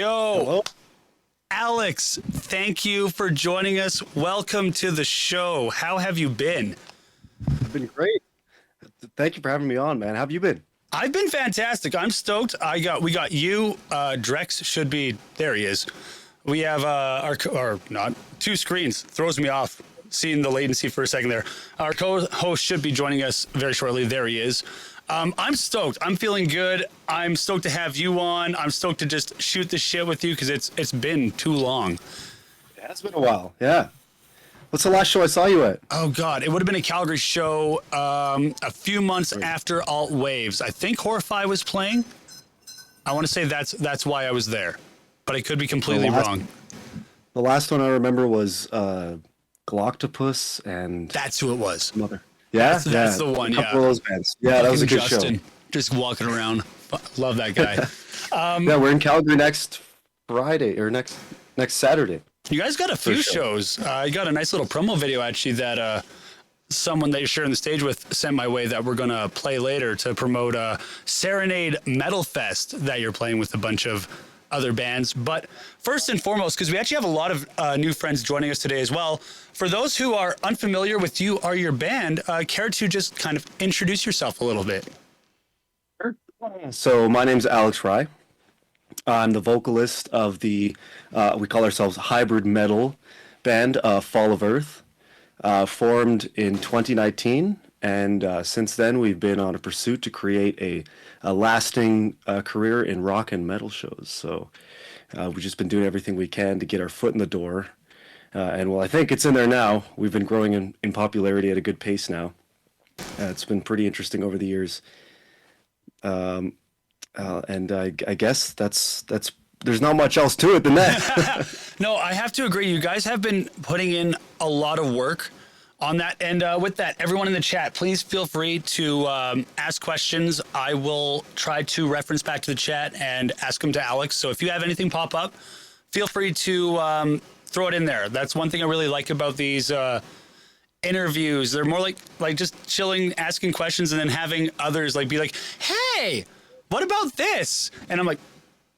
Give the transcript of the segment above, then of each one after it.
Yo, Hello. Alex, thank you for joining us. Welcome to the show. How have you been? I've been great. Thank you for having me on, man. How have you been? I've been fantastic. I'm stoked. We got you. Drex should be there. He is. We have our not two screens. Throws me off seeing the latency for a second there. Our co-host should be joining us very shortly. There he is. I'm stoked. I'm feeling good. I'm stoked to have you on. I'm stoked to just shoot the shit with you because it's been too long. Yeah, it's been a while. Yeah. What's the last show I saw you at? Oh God, it would have been a Calgary show a few months after Alt Waves. I think Horrify was playing. I want to say that's why I was there, but I could be completely wrong. The last one I remember was Galactopus and That's who it was. Mother. Yeah, That's the one. A couple Yeah, of those bands. Yeah, that was a good Justin, show. just walking around. Love that guy. Yeah, we're in Calgary next Friday or next Saturday. You guys got a few sure. shows. You got a nice little promo video actually that someone that you're sharing the stage with sent my way that we're gonna play later to promote Serenade Metal Fest that you're playing with a bunch of other bands. But first and foremost, because we actually have a lot of new friends joining us today as well. For those who are unfamiliar with you or your band, care to just kind of introduce yourself a little bit? So my name's Alex Fry. I'm the vocalist of the, we call ourselves hybrid metal band, Fall of Earth, formed in 2019. And since then, we've been on a pursuit to create a lasting career in rock and metal shows. So we've just been doing everything we can to get our foot in the door. And well, I think it's in there now. We've been growing in popularity at a good pace now. It's been pretty interesting over the years. And I guess that's there's not much else to it than that. No, I have to agree. You guys have been putting in a lot of work on that. And with that, everyone in the chat, please feel free to ask questions. I will try to reference back to the chat and ask them to Alex. So if you have anything pop up, feel free to throw it in there. That's one thing I really like about these interviews. They're more like just chilling, asking questions, and then having others be like, hey, what about this? And I'm like,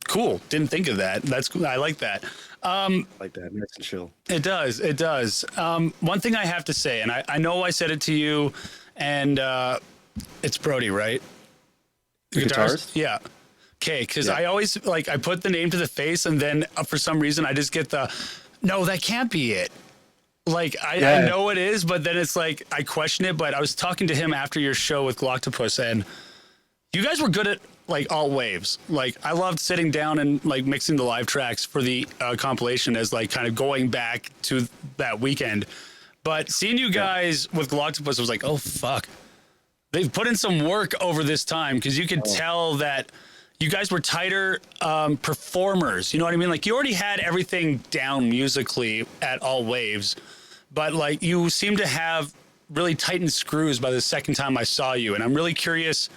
cool, didn't think of that. That's cool. I like that. Like that, nice and chill. It does. It does. One thing I have to say, and I know I said it to you, and it's Brody, right? The guitarist? Yeah. Okay, because Yeah. I always I put the name to the face, and then for some reason I just get no, that can't be it. I know it is, but then it's I question it. But I was talking to him after your show with Galactopus, and you guys were good at Alt Waves. I loved sitting down and mixing the live tracks for the compilation as kind of going back to that weekend. But seeing you guys with Galactopus was oh fuck, they've put in some work over this time, because you could tell that you guys were tighter performers. You know what I mean? You already had everything down musically at Alt Waves, but you seem to have really tightened screws by the second time I saw you. And I'm really curious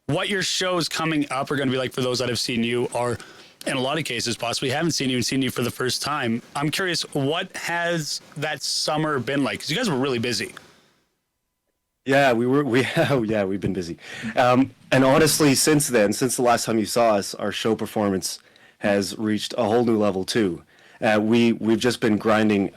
what your shows coming up are going to be like for those that have seen you, or in a lot of cases possibly haven't seen you and seen you for the first time. I'm curious, what has that summer been like? Because you guys were really busy. Yeah, we've been busy. And honestly, since then, since the last time you saw us, our show performance has reached a whole new level too. We've just been grinding,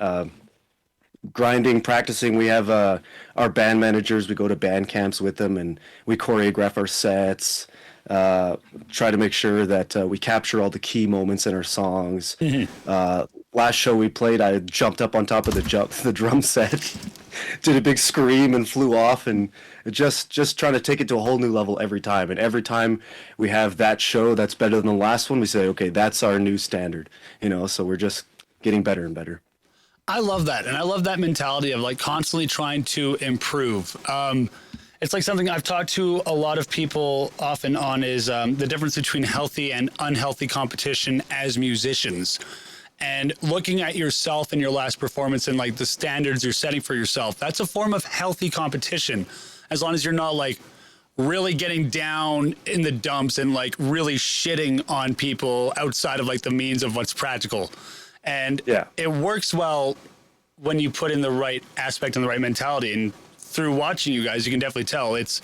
practicing. We have our band managers. We go to band camps with them, and we choreograph our sets. Try to make sure that we capture all the key moments in our songs. Last show we played, I jumped up on top of the drum set, did a big scream and flew off, and just trying to take it to a whole new level every time. And every time we have that show that's better than the last one, we say, okay, that's our new standard. So we're just getting better and better. I love that. And I love that mentality of constantly trying to improve. It's something I've talked to a lot of people often on is the difference between healthy and unhealthy competition as musicians. And looking at yourself in your last performance and the standards you're setting for yourself, that's a form of healthy competition. As long as you're not really getting down in the dumps and really shitting on people outside of the means of what's practical. And it works well when you put in the right aspect and the right mentality. And through watching you guys, you can definitely tell it's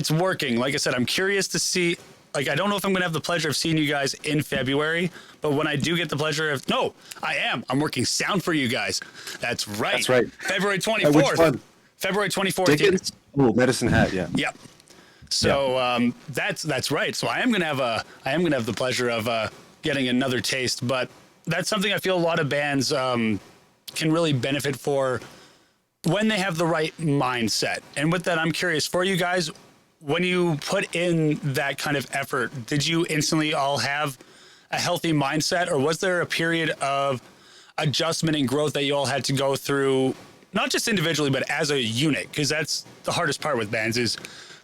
working. Like I said, I'm curious to see like, I don't know if I'm going to have the pleasure of seeing you guys in February, but when I do get the pleasure of, no, I am. I'm working sound for you guys. That's right. That's right. February Which 24th. one? February 24th. Dickens? Oh, Medicine Hat, yeah. Yep. So that's right. So I am gonna have the pleasure of getting another taste, but that's something I feel a lot of bands can really benefit for when they have the right mindset. And with that, I'm curious for you guys, when you put in that kind of effort, did you instantly all have a healthy mindset, or was there a period of adjustment and growth that you all had to go through, not just individually, but as a unit? Because that's the hardest part with bands is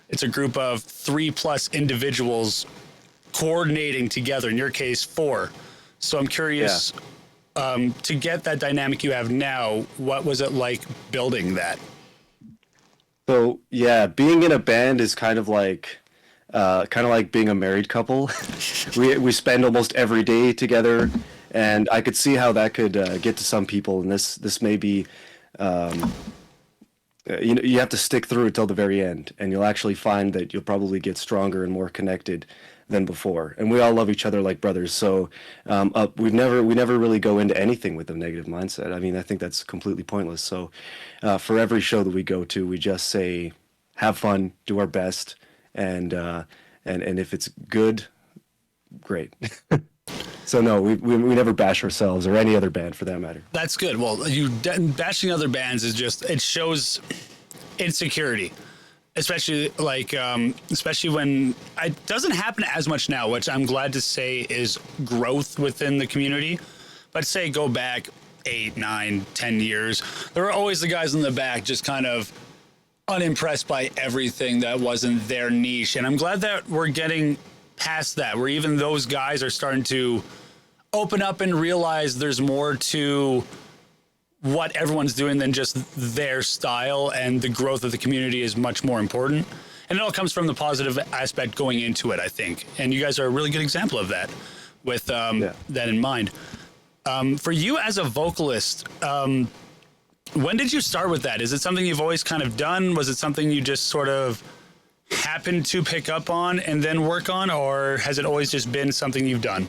it's a group of 3+ individuals coordinating together, in your case, 4. So I'm curious, to get that dynamic you have now, what was it like building that? So yeah, being in a band is kind of like being a married couple. we spend almost every day together, and I could see how that could get to some people. And this may be, you have to stick through it till the very end, and you'll actually find that you'll probably get stronger and more connected than before. And we all love each other like brothers. So we never really go into anything with a negative mindset. I mean, I think that's completely pointless. So for every show that we go to, we just say, have fun, do our best, and if it's good, great. So no, we never bash ourselves or any other band for that matter. That's good. Well, bashing other bands is just, it shows insecurity. Especially especially when it doesn't happen as much now, which I'm glad to say is growth within the community. But say go back 8, 9, 10 years, there were always the guys in the back just kind of unimpressed by everything that wasn't their niche. And I'm glad that we're getting past that, where even those guys are starting to open up and realize there's more to what everyone's doing than just their style, and the growth of the community is much more important. And it all comes from the positive aspect going into it, I think. And you guys are a really good example of that with that in mind. For you as a vocalist, when did you start with that? Is it something you've always kind of done? Was it something you just sort of happened to pick up on and then work on, or has it always just been something you've done?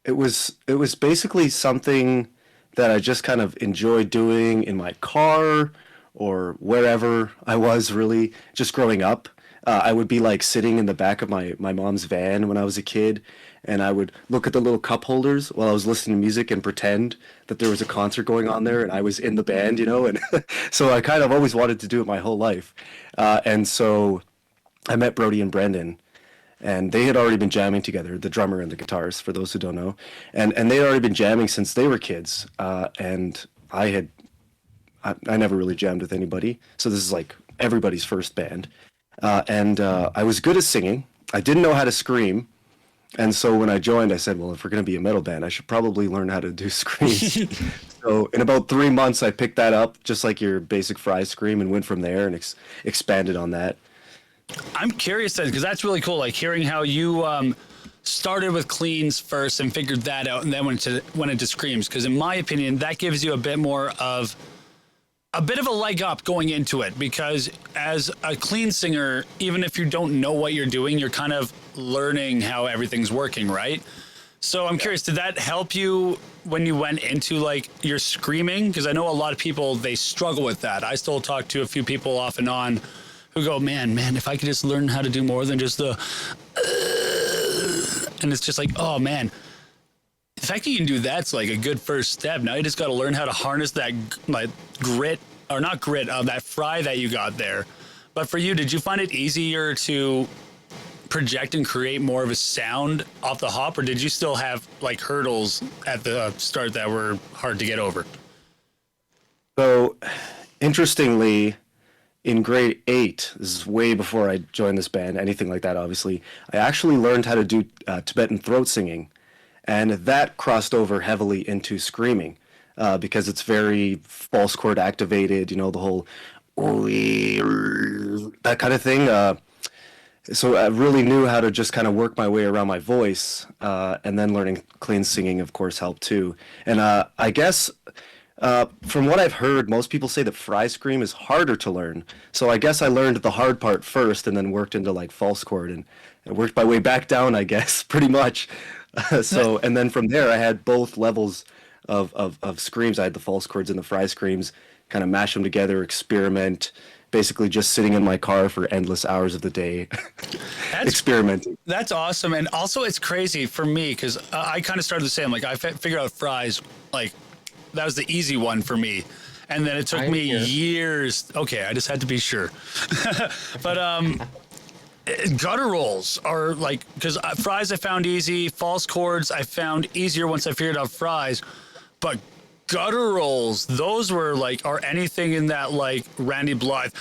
It was basically something that I just kind of enjoyed doing in my car or wherever I was, really just growing up. I would be like sitting in the back of my mom's van when I was a kid, and I would look at the little cup holders while I was listening to music and pretend that there was a concert going on there and I was in the band, and so I kind of always wanted to do it my whole life. And so I met Brody and Brendan, and they had already been jamming together, the drummer and the guitarist, for those who don't know. And they had already been jamming since they were kids. And I never really jammed with anybody. So this is like everybody's first band. And I was good at singing. I didn't know how to scream. And so when I joined, I said, well, if we're going to be a metal band, I should probably learn how to do screams. So in about 3 months, I picked that up, just like your basic Fry scream, and went from there and expanded on that. I'm curious then, because that's really cool, like hearing how you started with cleans first and figured that out and then went into screams, because in my opinion, that gives you a bit of a leg up going into it, because as a clean singer, even if you don't know what you're doing, you're kind of learning how everything's working, right? So I'm curious, did that help you when you went into like your screaming? Because I know a lot of people, they struggle with that. I still talk to a few people off and on who go, man, if I could just learn how to do more than just the, and it's just like, oh man, the fact that you can do that's like a good first step. Now you just got to learn how to harness that like that fry that you got there. But for you, did you find it easier to project and create more of a sound off the hop, or did you still have like hurdles at the start that were hard to get over? So interestingly, in grade 8, this is way before I joined this band, anything like that, obviously, I actually learned how to do Tibetan throat singing. And that crossed over heavily into screaming because it's very false chord activated, the whole that kind of thing. So I really knew how to just kind of work my way around my voice, and then learning clean singing, of course, helped too. And I guess From what I've heard, most people say that fry scream is harder to learn. So I guess I learned the hard part first, and then worked into like false chord, and worked my way back down, I guess, pretty much. So, and then from there, I had both levels of screams. I had the false chords and the fry screams, kind of mash them together, experiment. Basically, just sitting in my car for endless hours of the day, experimenting. That's awesome. And also, it's crazy for me because I kind of started the same. Like, I figured out fries, like, that was the easy one for me. And then it took me years. Okay, I just had to be sure. But gutter rolls are like, because fries I found easy, false chords I found easier once I figured out fries. But gutter rolls, those were like, or anything in that like Randy Blythe,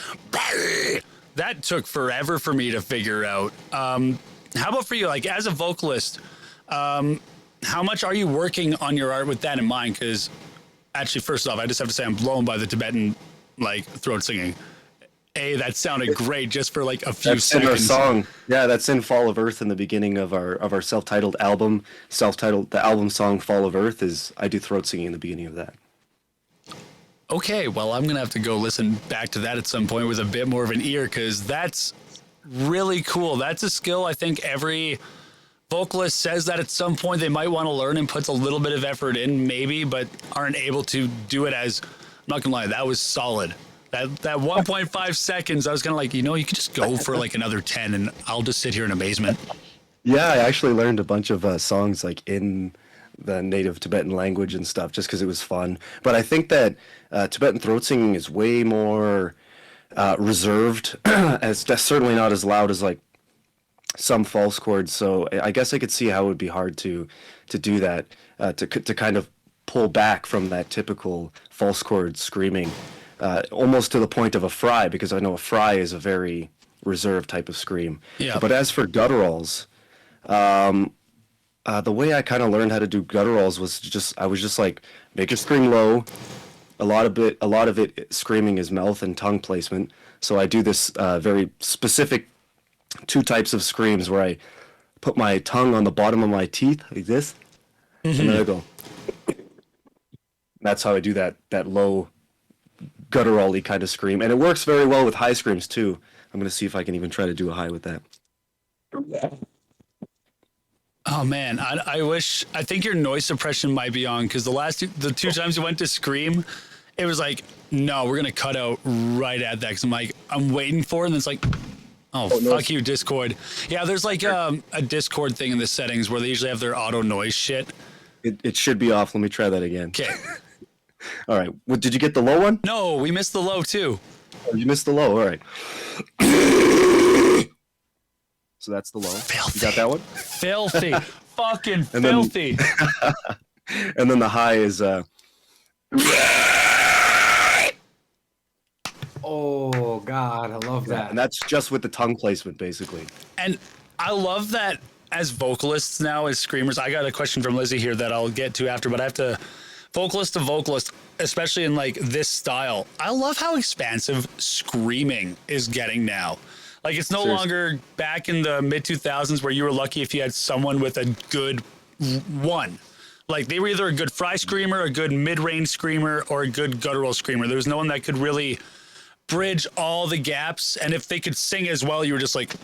that took forever for me to figure out. How about for you, like as a vocalist, how much are you working on your art with that in mind? Because actually, first off, I just have to say I'm blown by the Tibetan like throat singing. That sounded great just for like a few seconds. That's in our song. Yeah, that's in Fall of Earth in the beginning of our self-titled album. The album song Fall of Earth is I do throat singing in the beginning of that. Okay, well, I'm going to have to go listen back to that at some point with a bit more of an ear because that's really cool. That's a skill I think every vocalist says that at some point they might want to learn and puts a little bit of effort in maybe, but aren't able to do it as, I'm not going to lie, that was solid. That 1.5 seconds, I was kind of like, you could just go for like another 10 and I'll just sit here in amazement. Yeah, I actually learned a bunch of songs like in the native Tibetan language and stuff just because it was fun. But I think that Tibetan throat singing is way more reserved. It's certainly not as loud as like some false chords. So I guess I could see how it would be hard to do that, to kind of pull back from that typical false chord screaming. Almost to the point of a fry, because I know a fry is a very reserved type of scream. Yeah. But as for gutturals, the way I kind of learned how to do gutturals was I was just like, make your scream low. A lot of it screaming is mouth and tongue placement. So I do this very specific 2 types of screams where I put my tongue on the bottom of my teeth like this, and then I go. That's how I do that low guttural-y kind of scream, and it works very well with high screams too. I'm gonna see if I can even try to do a high with that. Oh man, I think your noise suppression might be on because the two times you went to scream, it was like, no, we're gonna cut out right at that because I'm waiting for it, and it's like, fuck you, Discord. Yeah, there's like a Discord thing in the settings where they usually have their auto noise shit. It should be off. Let me try that again. Okay. All right. Did you get the low one? No, we missed the low too. Oh, you missed the low. All right. So that's the low. Filthy. You got that one? Filthy. Fucking filthy. And then the high is Oh God, I love that. and that's just with the tongue placement basically. And I love that as vocalists now, as screamers. I got a question from Lizzie here that I'll get to after, but I have to vocalist to vocalist, especially in like this style. I love how expansive screaming is getting now. Like it's no longer back in the mid 2000s where you were lucky if you had someone with a good one. Like they were either a good fry screamer, a good mid-range screamer, or a good guttural screamer. There was no one that could really bridge all the gaps. And if they could sing as well, you were just like,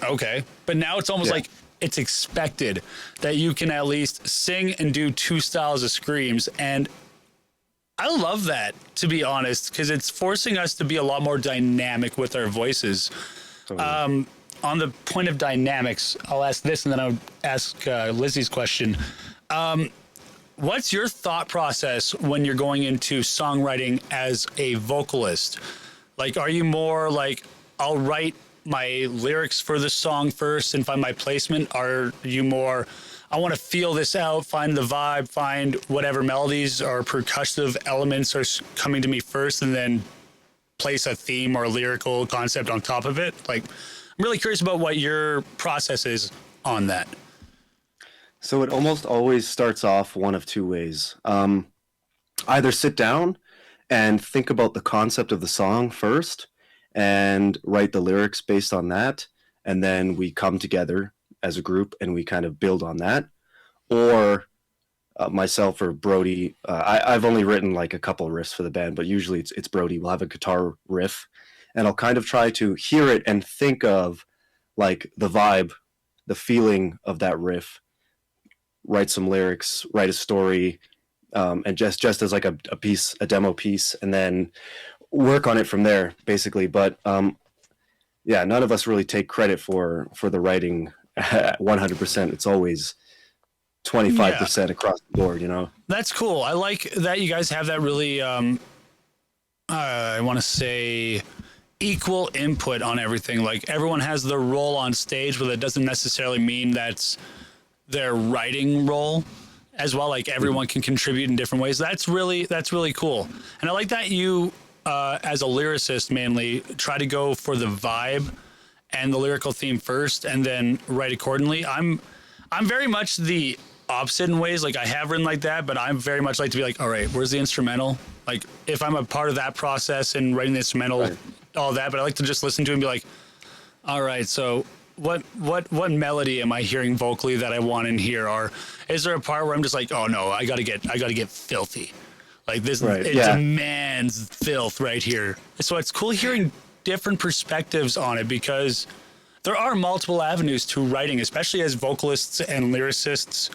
okay. But now it's almost like it's expected that you can at least sing and do 2 styles of screams. And I love that, to be honest, because it's forcing us to be a lot more dynamic with our voices. Totally. On the point of dynamics, I'll ask this and then I'll ask Lizzie's question. What's your thought process when you're going into songwriting as a vocalist? Like, are you more like, I'll write my lyrics for the song first and find my placement? Are you more, I want to feel this out, find the vibe, find whatever melodies or percussive elements are coming to me first, and then place a theme or a lyrical concept on top of it? Like, I'm really curious about what your process is on that. So it almost always starts off one of 2 ways. Either sit down and think about the concept of the song first and write the lyrics based on that, and then we come together as a group and we kind of build on that. Or myself or Brody. I've only written like a couple riffs for the band, but usually it's Brody. We'll have a guitar riff, and I'll kind of try to hear it and think of like the vibe, the feeling of that riff. Write some lyrics, write a story, and just as like a piece, a demo piece, and then work on it from there, basically. But yeah, none of us really take credit for the writing 100%. It's always 25% across the board, you know? That's cool. I like that you guys have that really, I want to say, equal input on everything. Like everyone has their role on stage, but that doesn't necessarily mean that's their writing role as well. Like everyone can contribute in different ways. That's really cool. And I like that you, as a lyricist, mainly try to go for the vibe and the lyrical theme first, and then write accordingly. I'm very much the opposite in ways. Like I have written like that, but I'm very much like to be like, all right, where's the instrumental? Like if I'm a part of that process and writing the instrumental, right, all that, but I like to just listen to it and be like, all right, so what melody am I hearing vocally that I want in here? Or is there a part where I'm just like, oh no, I gotta get filthy. Like this, right, it demands filth right here. So it's cool hearing different perspectives on it, because there are multiple avenues to writing, especially as vocalists and lyricists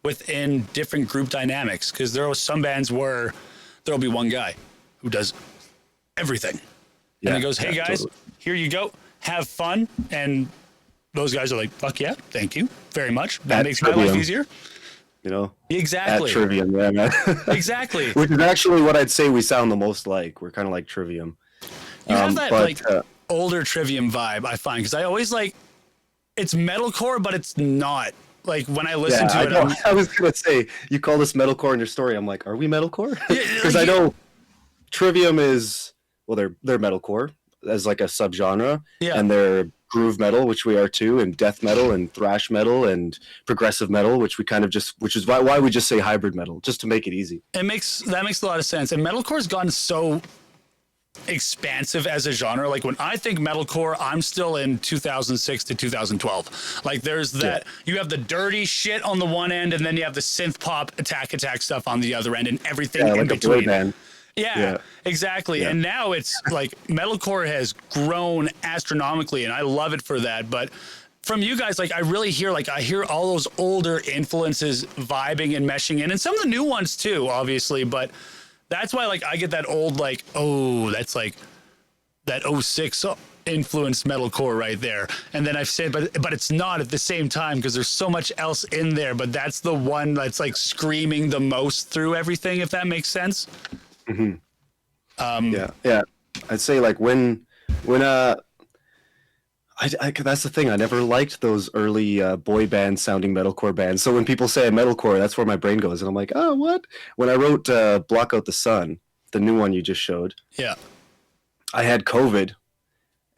within different group dynamics. Because there are some bands where there'll be one guy who does everything. Yeah, and he goes, hey guys, totally, here you go, have fun. And those guys are like, fuck yeah, thank you very much. That makes my life easier. You know? Exactly. At Trivium, yeah, man. Exactly. Which is actually what I'd say we sound the most like. We're kind of like Trivium. You have that older Trivium vibe, I find, because I always like, it's metalcore, but it's not. Like when I listen to it, I was gonna say, you call this metalcore in your story. I'm like, are we metalcore? Because I know Trivium is, well, they're metalcore as like a subgenre, and they're groove metal, which we are too, and death metal and thrash metal and progressive metal, which we kind of just, which is why we just say hybrid metal, just to make it easy. That makes a lot of sense. And metalcore's gotten so expansive as a genre. Like when I think metalcore, I'm still in 2006 to 2012. Like there's that, you have the dirty shit on the one end, and then you have the synth pop attack stuff on the other end, and everything in like between. A boy band. Yeah, exactly. Yeah. And now it's like metalcore has grown astronomically, and I love it for that. But from you guys, like I really hear, I hear all those older influences vibing and meshing in, and some of the new ones too, obviously. But that's why like I get that old like, oh, that's like that '06 influenced metalcore right there. And then I've said, but it's not at the same time, because there's so much else in there. But that's the one that's like screaming the most through everything, if that makes sense. Mm-hmm. Yeah. I'd say like when I that's the thing. I never liked those early boy band sounding metalcore bands. So when people say metalcore, that's where my brain goes, and I'm like, oh, what? When I wrote "Block Out the Sun," the new one you just showed, I had COVID,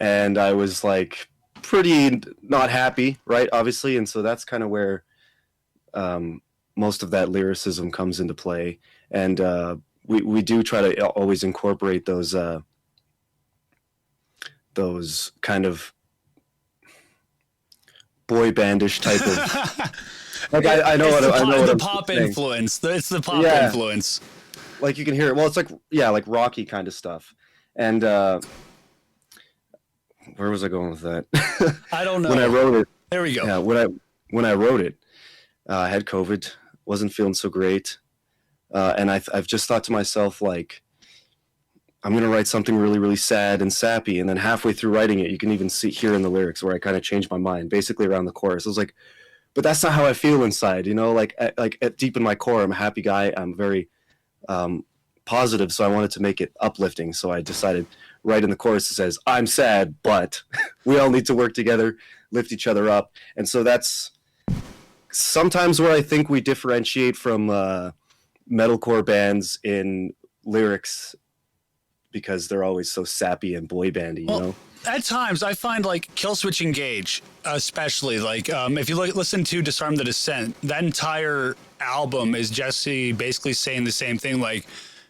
and I was like pretty not happy, right? Obviously, and so that's kind of where most of that lyricism comes into play, and we do try to always incorporate those kind of boy bandish type of like I know what the pop influence. It's the pop influence. Like you can hear it. Well, it's like like rocky kind of stuff. And where was I going with that? I don't know. When I wrote it, there we go. Yeah, when I wrote it, I had COVID, wasn't feeling so great. And I've just thought to myself, like, I'm going to write something really, really sad and sappy. And then halfway through writing it, you can even hear in the lyrics where I kind of changed my mind, basically around the chorus. I was like, but that's not how I feel inside, you know, like deep in my core, I'm a happy guy. I'm very positive. So I wanted to make it uplifting. So I decided right in the chorus, it says, I'm sad, but we all need to work together, lift each other up. And so that's sometimes where I think we differentiate from metalcore bands in lyrics, because they're always so sappy and boy bandy, you know? At times, I find like Killswitch Engage, especially like if you listen to Disarm the Descent, that entire album is Jesse basically saying the same thing. Like,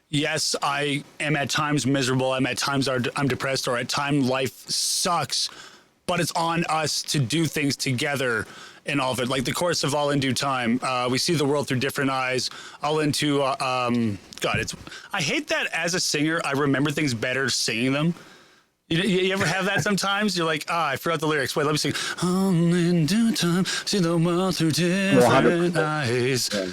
yes, I am at times miserable. I'm at times I'm depressed, or at times life sucks, but it's on us to do things together in all of it. Like the chorus of All in Due Time, we see the world through different eyes. All into, I hate that as a singer, I remember things better singing them. You ever have that sometimes? You're like, I forgot the lyrics. Wait, let me sing. All in due time, see the world through different eyes. Yeah.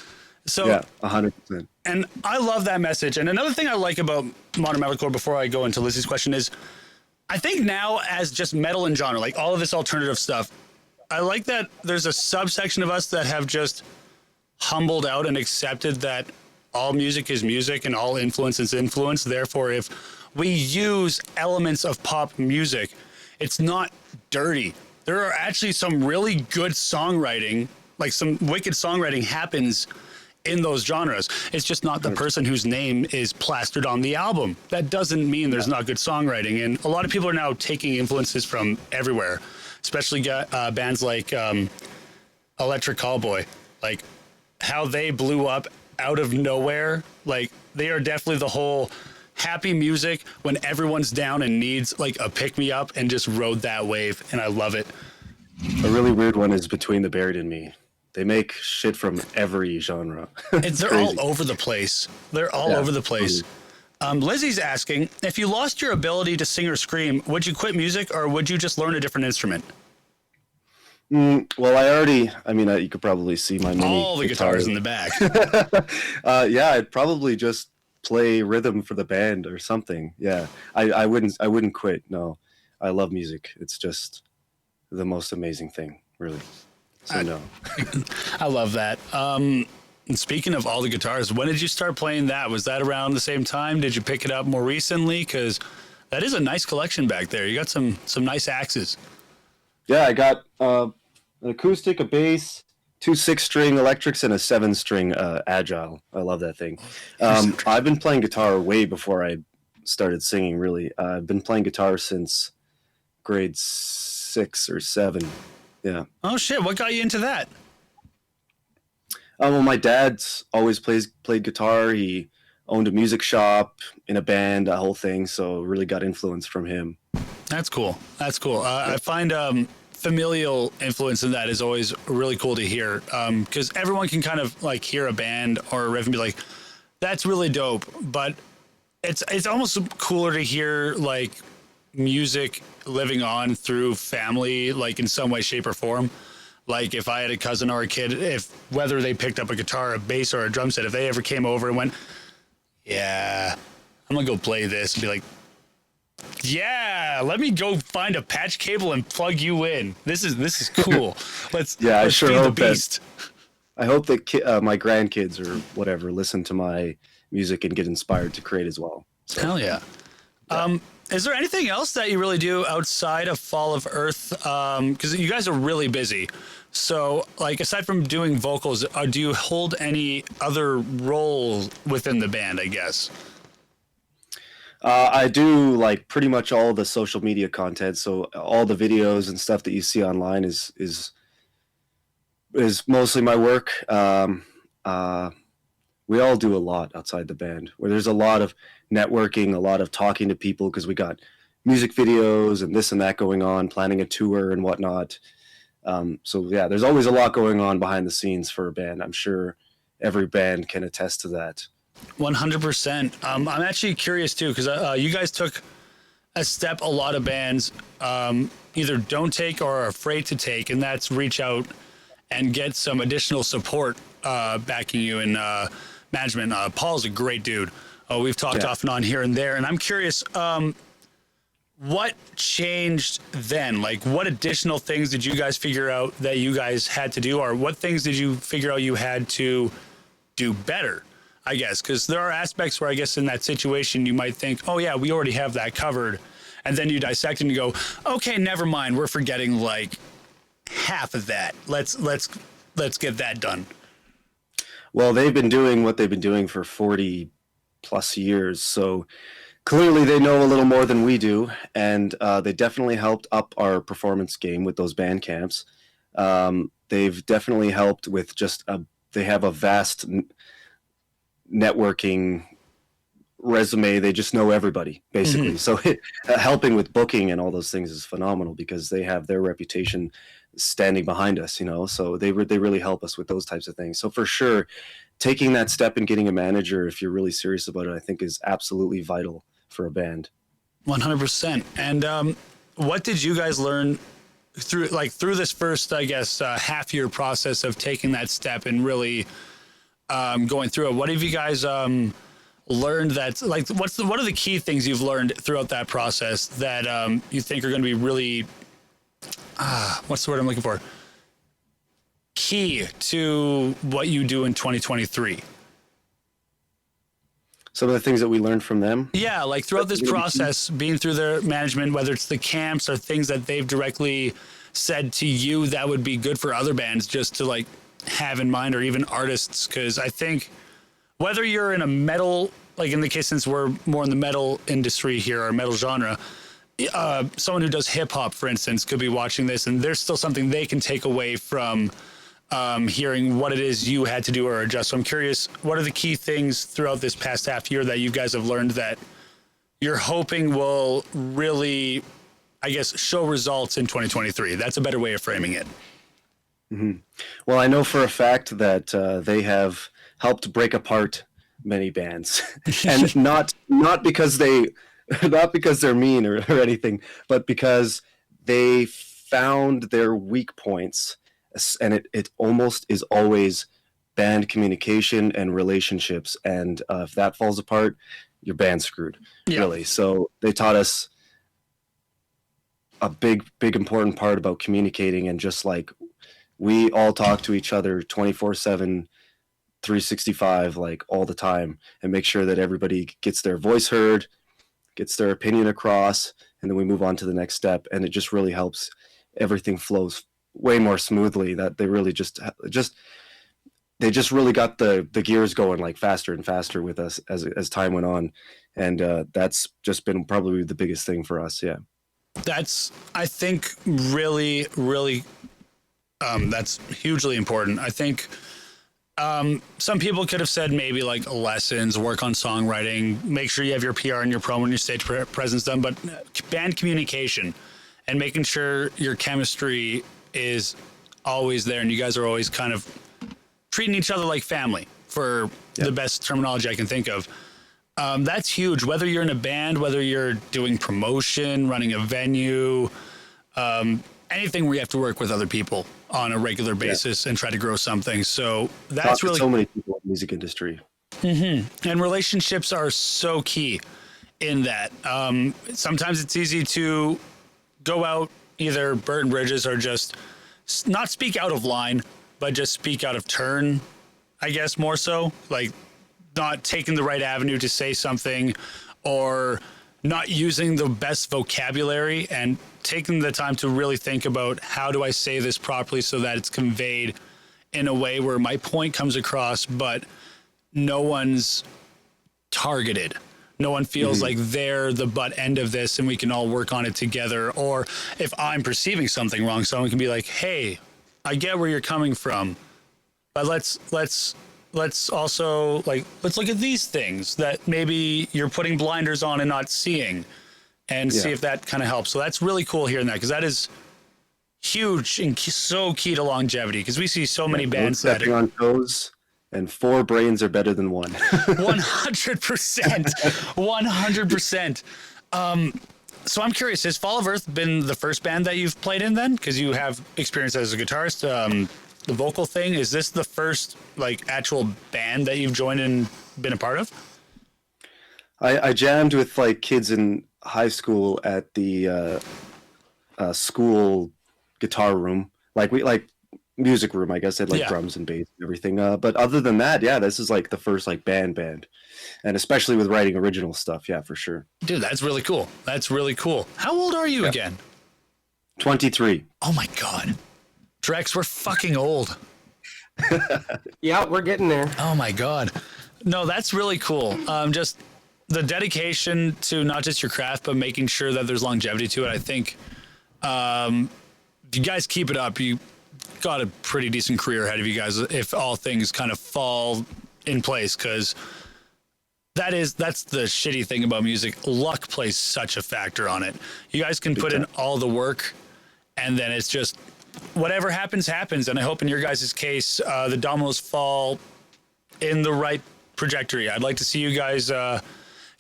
So, Yeah, 100%. and I love that message. And another thing I like about modern metalcore, before I go into Lizzie's question, is I think now as just metal and genre, like all of this alternative stuff, I like that there's a subsection of us that have just humbled out and accepted that all music is music and all influence is influence. Therefore, if we use elements of pop music, it's not dirty. There are actually some really good songwriting, like some wicked songwriting happens in those genres. It's just not the person whose name is plastered on the album. That doesn't mean there's not good songwriting. And a lot of people are now taking influences from everywhere, especially bands like Electric Callboy, like how they blew up out of nowhere. Like they are definitely the whole happy music when everyone's down and needs like a pick me up, and just rode that wave. And I love it. A really weird one is Between the Buried and Me. They make shit from every genre. They're crazy. all over the place. They're all over the place. Lizzie's asking, if you lost your ability to sing or scream, would you quit music or would you just learn a different instrument? Well, you could probably see my mini All the guitars in the back. Yeah, I'd probably just play rhythm for the band or something. Yeah, I wouldn't quit. No, I love music. It's just the most amazing thing, really. So no. I love that. And speaking of all the guitars, when did you start playing that? Was that around the same time? Did you pick it up more recently? Because that is a nice collection back there. You got some nice axes. Yeah, I got an acoustic, a bass, 2 6-string electrics, and a 7-string Agile. I love that thing. I've been playing guitar way before I started singing, really. I've been playing guitar since grade 6 or 7. Yeah. Oh, shit. What got you into that? Well, my dad's always played guitar. He owned a music shop, in a band, a whole thing. So really got influence from him. That's cool. That's cool. I find familial influence in that is always really cool to hear, because everyone can kind of like hear a band or a riff and be like, that's really dope. But it's almost cooler to hear like music living on through family, like in some way, shape, or form. Like if I had a cousin or a kid, whether they picked up a guitar, a bass, or a drum set, if they ever came over and went, yeah, I'm gonna go play this, and be like, yeah, let me go find a patch cable and plug you in. This is cool. Let's I sure feed the hope beast. I hope that my grandkids or whatever listen to my music and get inspired to create as well. So, Hell yeah. Is there anything else that you really do outside of Fall of Earth? Because you guys are really busy. So, like, aside from doing vocals, do you hold any other role within the band, I guess? I do like pretty much all the social media content. So all the videos and stuff that you see online is mostly my work. We all do a lot outside the band, where there's a lot of networking, a lot of talking to people, because we got music videos and this and that going on, planning a tour and whatnot. So yeah, there's always a lot going on behind the scenes for a band. I'm sure every band can attest to that. 100%. I'm actually curious too, because you guys took a step a lot of bands either don't take or are afraid to take, and that's reach out and get some additional support backing you in management. Paul's a great dude. We've talked off and on here and there, and I'm curious, what changed then? Like, what additional things did you guys figure out that you guys had to do, or what things did you figure out you had to do better? I guess, because there are aspects where I guess in that situation you might think, oh yeah, we already have that covered, and then you dissect and you go, okay, never mind, we're forgetting like half of that. Let's get that done. Well, they've been doing what they've been doing for 40 plus years, so clearly they know a little more than we do, and they definitely helped up our performance game with those band camps. They've definitely helped with just they have a vast networking resume. They just know everybody, basically. So helping with booking and all those things is phenomenal because they have their reputation standing behind us, so they really help us with those types of things. So for sure, taking that step and getting a manager, if you're really serious about it, I think is absolutely vital for a band. 100%. And what did you guys learn through this first, I guess, half year process of taking that step and really going through it? What have you guys learned that's like, what are the key things you've learned throughout that process that you think are going to be really, what's the word I'm looking for? Key to what you do in 2023? Some of the things that we learned from them. Yeah, like throughout this process, being through their management, whether it's the camps or things that they've directly said to you that would be good for other bands just to like have in mind, or even artists. Because I think whether you're in a metal, like in the case, since we're more in the metal industry here, or metal genre, someone who does hip hop, for instance, could be watching this and there's still something they can take away from hearing what it is you had to do or adjust. So I'm curious, what are the key things throughout this past half year that you guys have learned that you're hoping will really, I guess, show results in 2023? That's a better way of framing it. Mm-hmm. Well, I know for a fact that they have helped break apart many bands, and not because they're mean or anything, but because they found their weak points. And it almost is always band communication and relationships. And if that falls apart, your band's screwed, really. So they taught us a big important part about communicating, and just like we all talk to each other 24/7, 365, like all the time, and make sure that everybody gets their voice heard, gets their opinion across, and then we move on to the next step. And it just really helps everything flows way more smoothly. That they really just really got the gears going like faster and faster with us as time went on. And that's just been probably the biggest thing for us. Yeah. That's, I think, really, really, that's hugely important. I think some people could have said maybe like lessons, work on songwriting, make sure you have your PR and your promo and your stage presence done, but band communication and making sure your chemistry is always there and you guys are always kind of treating each other like family, for the best terminology I can think of. That's huge, whether you're in a band, whether you're doing promotion, running a venue, anything where you have to work with other people on a regular basis and try to grow something. So that's really, so many people in the music industry. Mm-hmm. And relationships are so key in that. Sometimes it's easy to go out either burn bridges or just not speak out of line, but just speak out of turn, I guess, more so. Like not taking the right avenue to say something, or not using the best vocabulary, and taking the time to really think about how do I say this properly so that it's conveyed in a way where my point comes across, but no one's targeted. No one feels like they're the butt end of this and we can all work on it together. Or if I'm perceiving something wrong, someone can be like, hey, I get where you're coming from, but let's also let's look at these things that maybe you're putting blinders on and not seeing, and see if that kind of helps. So that's really cool hearing that, because that is huge and so key to longevity, because we see so many bands that are on toes. And 4 brains are better than 1. 100%. 100%. So I'm curious, has Fall of Earth been the first band that you've played in then? Because you have experience as a guitarist, the vocal thing. Is this the first like actual band that you've joined and been a part of? I jammed with like kids in high school at the school guitar room. Like music room, I guess. They had like drums and bass and everything. But other than that, this is like the first like band, and especially with writing original stuff. Yeah, for sure. Dude, that's really cool. That's really cool. How old are you again? 23. Oh my God, Drex, we're fucking old. Yeah, we're getting there. Oh my God, no, that's really cool. Just the dedication to not just your craft, but making sure that there's longevity to it. I think if you guys keep it up, you got a pretty decent career ahead of you guys if all things kind of fall in place, because That's the shitty thing about music. Luck plays such a factor on it. You guys can put in all the work, and then it's just whatever happens, happens. And I hope in your guys' case, the dominoes fall in the right trajectory. I'd like to see you guys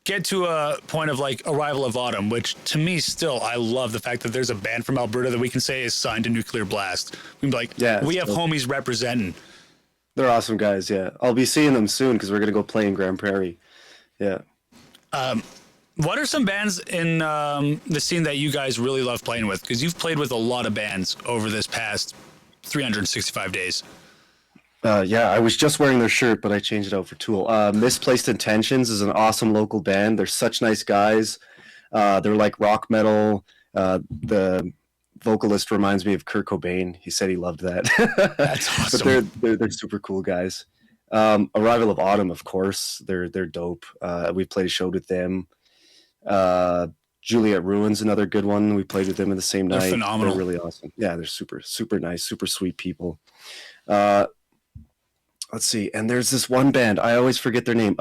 get to a point of like Arrival of Autumn, which to me still, I love the fact that there's a band from Alberta that we can say is signed to Nuclear Blast. We can be like, Yeah, we have so- homies representing. They're awesome guys. Yeah, I'll be seeing them soon because we're gonna go play in Grand Prairie. Yeah. What are some bands in the scene that you guys really love playing with? Because you've played with a lot of bands over this past 365 days. Yeah, I was just wearing their shirt, but I changed it out for Tool. Misplaced Intentions is an awesome local band. They're such nice guys. They're like rock metal. The vocalist reminds me of Kurt Cobain. He said he loved that. That's awesome. But they're super cool guys. Arrival of Autumn, of course. They're dope. We played a show with them. Juliet Ruins, another good one. We played with them in the same night. They're phenomenal. They're really awesome. Yeah, they're super nice, super sweet people. Let's see. And there's this one band. I always forget their name.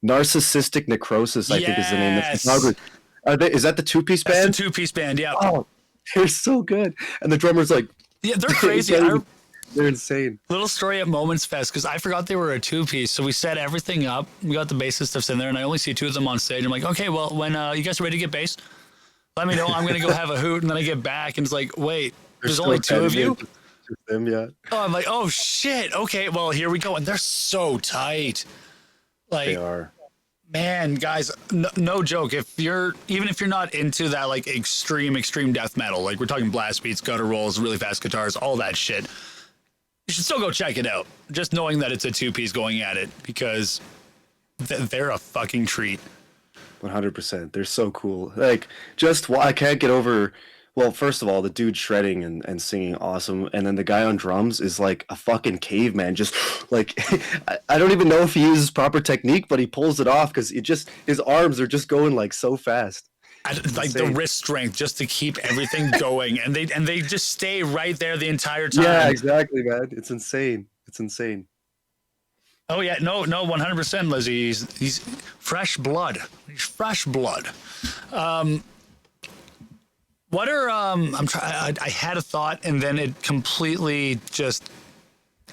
Narcissistic Necrosis, I think is the name. Yes. Is that the two-piece That's band? the two-piece band, yeah. Oh, they're so good. And the drummer's like, Yeah, they're crazy. they're insane. Little story at Moments Fest, because I forgot they were a two-piece. So we set everything up. We got the bassist in there, and I only see two of them on stage. I'm like, okay, well, when you guys are ready to get bass, let me know. I'm going to go have a hoot. And then I get back, and it's like, wait, there's only two of you? Them, yeah. Oh, I'm like, oh, shit. Okay, well, here we go. And they're so tight. Like, They are. man, guys, no joke. Even if you're not into that like extreme death metal, like we're talking blast beats, gutter rolls, really fast guitars, all that shit, you should still go check it out. Just knowing that it's a two-piece going at it, because they're a fucking treat. 100%. They're so cool. Like, I can't get over. Well, first of all, the dude shredding and singing awesome, and then the guy on drums is like a fucking caveman. Just like I don't even know if he uses proper technique, but he pulls it off because his arms are just going like so fast. Like the wrist strength just to keep everything going, and they just stay right there the entire time. Yeah, exactly, man. It's insane. It's insane. Oh yeah, no, 100%, Lizzie. He's fresh blood. He's fresh blood. What are I had a thought and then it completely just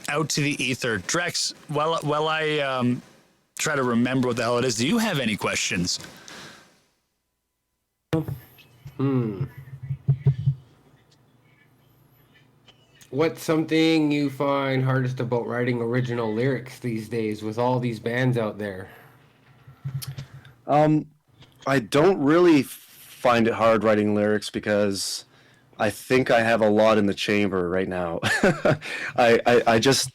out to the ether. Drex, while I try to remember what the hell it is, do you have any questions? What's something you find hardest about writing original lyrics these days with all these bands out there? I don't really find it hard writing lyrics because I think I have a lot in the chamber right now. I just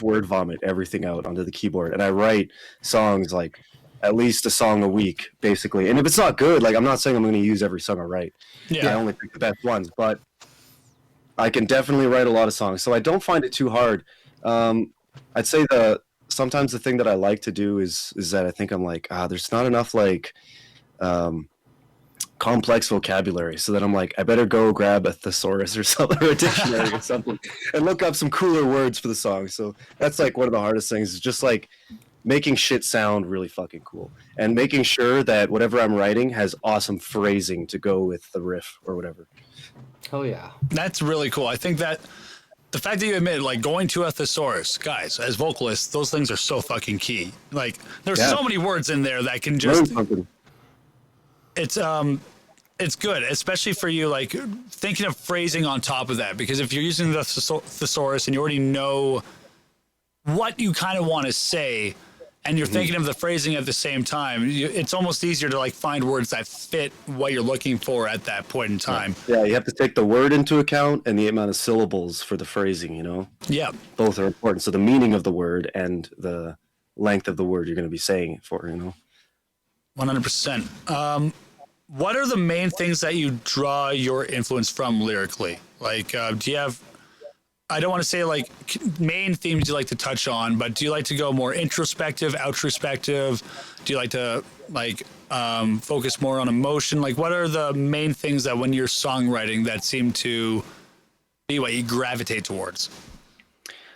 word vomit everything out onto the keyboard, and I write songs like at least a song a week, basically. And if it's not good, like I'm not saying I'm going to use every song I write. Yeah. I only pick the best ones, but I can definitely write a lot of songs, so I don't find it too hard. I'd say sometimes the thing that I like to do is that I think I'm like, there's not enough like complex vocabulary, so that I'm like, I better go grab a thesaurus or something, or a dictionary or something, and look up some cooler words for the song. So that's like one of the hardest things, is just like making shit sound really fucking cool, and making sure that whatever I'm writing has awesome phrasing to go with the riff or whatever. Hell yeah. That's really cool. I think that the fact that you admit, like, going to a thesaurus, guys, as vocalists, those things are so fucking key. Like, there's so many words in there that can just, it's good, especially for you, like, thinking of phrasing on top of that, because if you're using the thesaurus and you already know what you kind of want to say, and you're thinking of the phrasing at the same time, it's almost easier to like find words that fit what you're looking for at that point in time. Yeah, you have to take the word into account and the amount of syllables for the phrasing, you know? Yeah. Both are important. So the meaning of the word and the length of the word you're going to be saying it for, you know? 100%. What are the main things that you draw your influence from lyrically? Like, do you have, I don't want to say like main themes you like to touch on, but do you like to go more introspective, outrospective? Do you like to like focus more on emotion? Like, what are the main things that when you're songwriting that seem to be what you gravitate towards?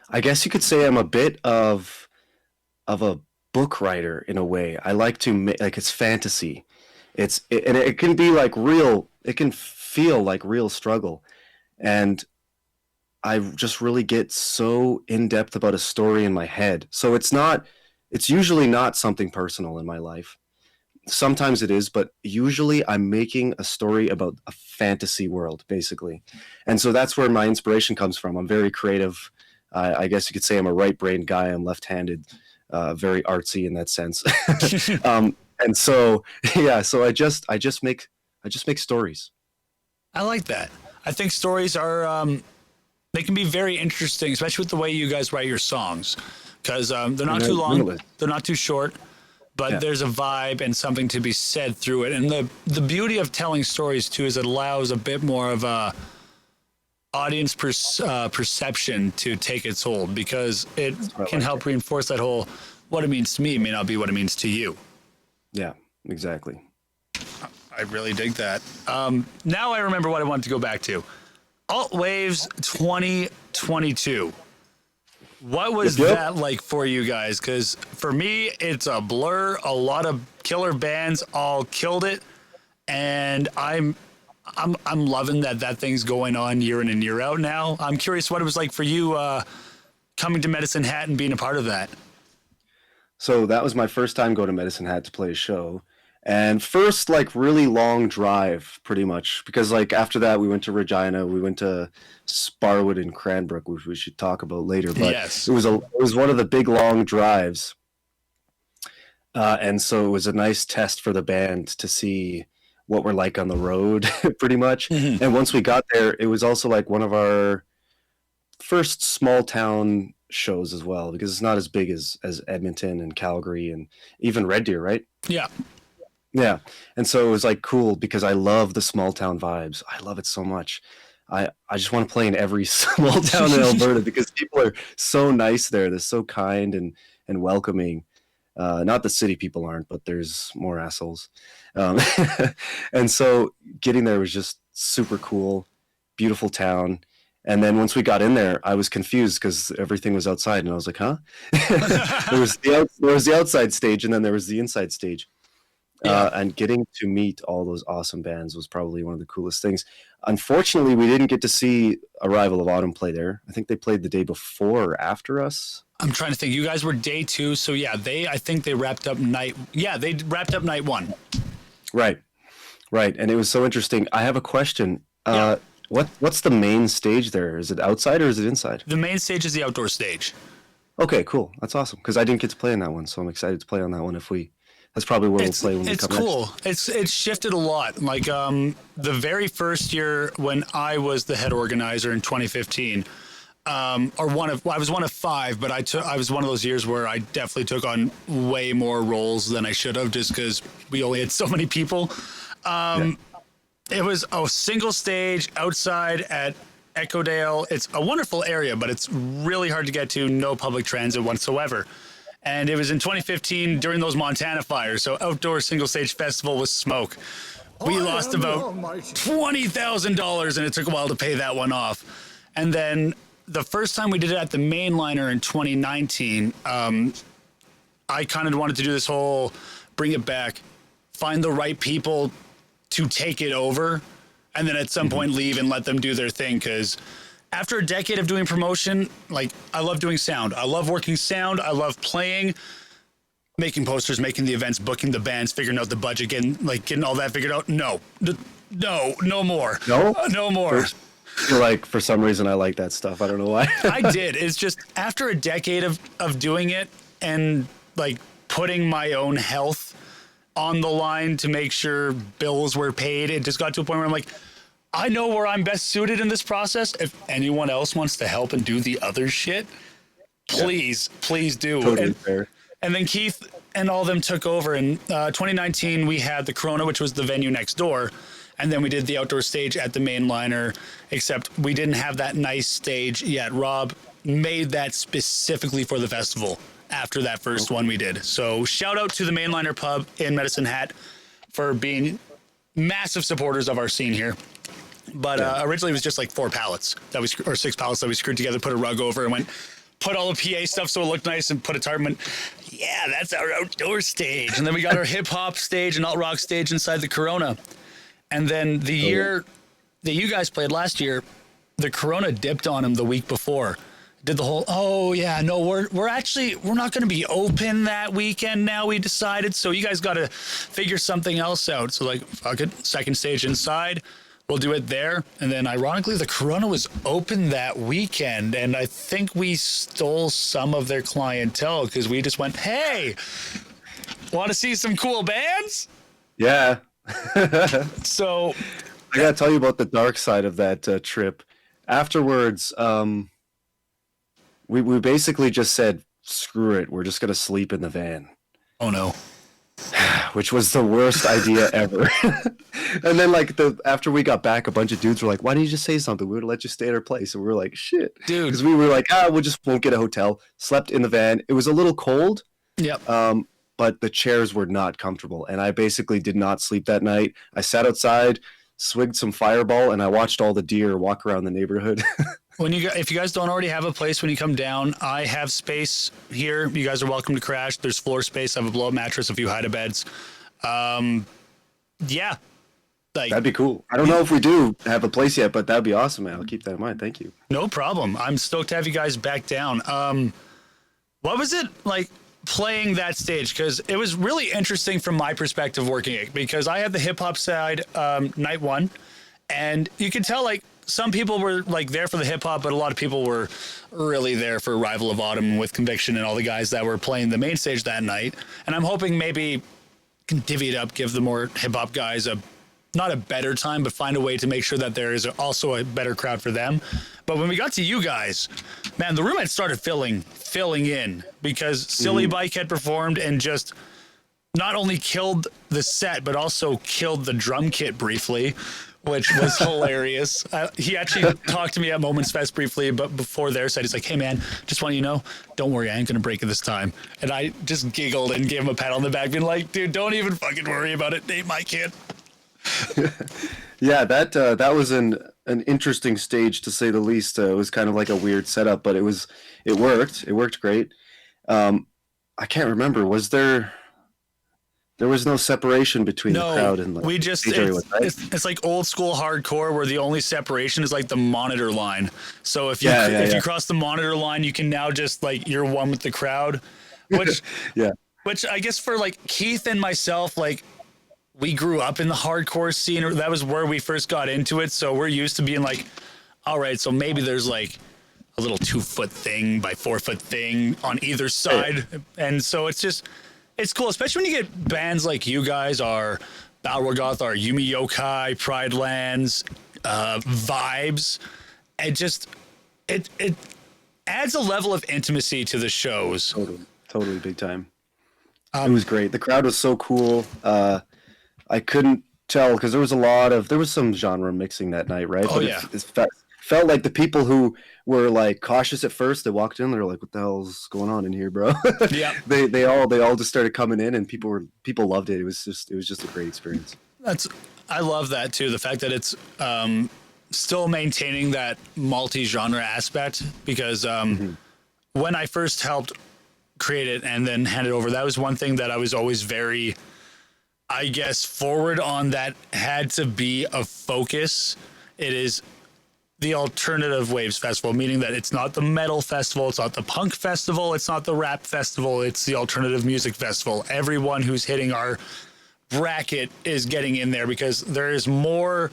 I guess you could say I'm a bit of of a book writer in a way. I like to make, like, it's fantasy. And it can be like real. It can feel like real struggle, and I just really get so in depth about a story in my head. So it's usually not something personal in my life. Sometimes it is, but usually I'm making a story about a fantasy world, basically. And so that's where my inspiration comes from. I'm very creative. I guess you could say I'm a right-brained guy. I'm left-handed, very artsy in that sense. And so, yeah, so I just make stories. I like that. I think stories are they can be very interesting, especially with the way you guys write your songs, because they're not too long, they're not too short, but there's a vibe and something to be said through it. And the beauty of telling stories too is it allows a bit more of a audience perception to take its hold, because it can help reinforce that whole what it means to me may not be what it means to you. Yeah, exactly. I really dig that. Now I remember what I wanted to go back to. Alt Waves 2022. What was that like for you guys? Because for me, it's a blur. A lot of killer bands all killed it, and I'm loving that thing's going on year in and year out now. I'm curious what it was like for you coming to Medicine Hat and being a part of that. So that was my first time going to Medicine Hat to play a show. And first, like, really long drive, pretty much, because, like, after that, we went to Regina, we went to Sparwood and Cranbrook, which we should talk about later. But yes, it was one of the big long drives, and so it was a nice test for the band to see what we're like on the road, pretty much. Mm-hmm. And once we got there, it was also like one of our first small town shows as well, because it's not as big as Edmonton and Calgary and even Red Deer, right? Yeah. Yeah. And so it was like cool because I love the small town vibes. I love it so much. I just want to play in every small town in Alberta because people are so nice there. They're so kind and welcoming. Not the city people aren't, but there's more assholes. And so getting there was just super cool, beautiful town. And then once we got in there, I was confused because everything was outside, and I was like, "Huh?" there was the outside stage, and then there was the inside stage. And getting to meet all those awesome bands was probably one of the coolest things. Unfortunately, we didn't get to see Arrival of Autumn play there. I think they played the day before or after us. I'm trying to think. You guys were day 2, so yeah, I think they wrapped up night. Yeah, they wrapped up night 1. Right, and it was so interesting. I have a question. What's the main stage there? Is it outside or is it inside? The main stage is the outdoor stage. Okay, cool. That's awesome because I didn't get to play in that one, so I'm excited to play on that one. That's probably where we'll play when we come next. It's cool. It's shifted a lot. Like the very first year when I was the head organizer in 2015, I was one of 5, but I was one of those years where I definitely took on way more roles than I should have, just because we only had so many people. It was a single stage outside at Eckodale. It's a wonderful area, but it's really hard to get to. No public transit whatsoever. And it was in 2015 during those Montana fires. So outdoor single stage festival with smoke. We lost about $20,000, and it took a while to pay that one off. And then the first time we did it at the Mainliner in 2019, I kind of wanted to do this whole bring it back, find the right people to take it over, and then at some point leave and let them do their thing. Because after a decade of doing promotion, like, I love doing sound. I love working sound. I love playing, making posters, making the events, booking the bands, figuring out the budget, getting all that figured out. No more. No more. Like, for some reason, I like that stuff. I don't know why. I did. It's just after a decade of doing it and like putting my own health on the line to make sure bills were paid, it just got to a point where I'm like, I know where I'm best suited in this process. If anyone else wants to help and do the other shit, please do. Totally fair. And then Keith and all of them took over. In 2019, we had the Corona, which was the venue next door. And then we did the outdoor stage at the Mainliner, except we didn't have that nice stage yet. Rob made that specifically for the festival after that first one we did. So shout out to the Mainliner Pub in Medicine Hat for being massive supporters of our scene here. But originally it was just like 4 pallets or 6 pallets that we screwed together, put a rug over, and went, put all the PA stuff so it looked nice and put a tarp. And yeah, that's our outdoor stage. And then we got our hip hop stage and alt rock stage inside the Corona. And then the year that you guys played last year, the Corona dipped on him the week before. Did the whole, oh yeah, no, we're not going to be open that weekend now, we decided. So you guys got to figure something else out. So like, fuck it, second stage inside. We'll do it there. And then ironically, the Corona was open that weekend. And I think we stole some of their clientele because we just went, hey, want to see some cool bands? Yeah. So I got to tell you about the dark side of that trip. Afterwards, we basically just said, screw it. We're just going to sleep in the van. Oh, no. Which was the worst idea ever. And then after we got back, a bunch of dudes were like, why didn't you just say something? We would let you stay at our place. And we were like, shit. Dude. Because we were like, we just won't get a hotel. Slept in the van. It was a little cold. Yep. But the chairs were not comfortable. And I basically did not sleep that night. I sat outside, swigged some Fireball, and I watched all the deer walk around the neighborhood. If you guys don't already have a place when you come down, I have space here. You guys are welcome to crash. There's floor space. I have a blow-up mattress, a few hide-a-beds. Yeah. That'd be cool. I don't know if we do have a place yet, but that'd be awesome, man. I'll keep that in mind. Thank you. No problem. I'm stoked to have you guys back down. What was it like playing that stage? Because it was really interesting from my perspective working it, because I had the hip-hop side night one, and you could tell some people were there for the hip hop, but a lot of people were really there for Arrival of Autumn with Conviction and all the guys that were playing the main stage that night. And I'm hoping maybe can divvy it up, give the more hip hop guys not a better time, but find a way to make sure that there is also a better crowd for them. But when we got to you guys, man, the room had started filling in because Silly Bike had performed and just not only killed the set, but also killed the drum kit briefly, which was hilarious. He actually talked to me at Moments Fest briefly, but before their set, he's like, hey, man, just want you to know, don't worry, I ain't going to break it this time. And I just giggled and gave him a pat on the back, being like, dude, don't even fucking worry about it. Ain't my kid. Yeah, that was an interesting stage, to say the least. It was kind of like a weird setup, but it worked. It worked great. I can't remember. There was no separation between the crowd and we just it's like old school hardcore where the only separation is like the monitor line. So if you cross the monitor line, you can now just you're one with the crowd, which which I guess for Keith and myself, we grew up in the hardcore scene, or that was where we first got into it. So we're used to being all right, so maybe there's a little 2-foot thing by 4-foot thing on either side. And so it's cool, especially when you get bands like you guys are, Battle Goth, are Yumi Yokai, Pride Lands, Vibes. It adds a level of intimacy to the shows. Totally big time. It was great. The crowd was so cool. I couldn't tell because there was some genre mixing that night, right? Oh, but yeah. It felt like the people who were cautious at first, they walked in, they were like, what the hell's going on in here, bro? Yeah. they all just started coming in, and people loved it. It was just a great experience. I love that too, the fact that it's still maintaining that multi-genre aspect, because when I first helped create it and then hand it over, that was one thing that I was always very, I guess, forward on, that had to be a focus. It is the Alternative Waves Festival, meaning that it's not the metal festival, it's not the punk festival, it's not the rap festival, it's the alternative music festival. Everyone who's hitting our bracket is getting in there, because there is more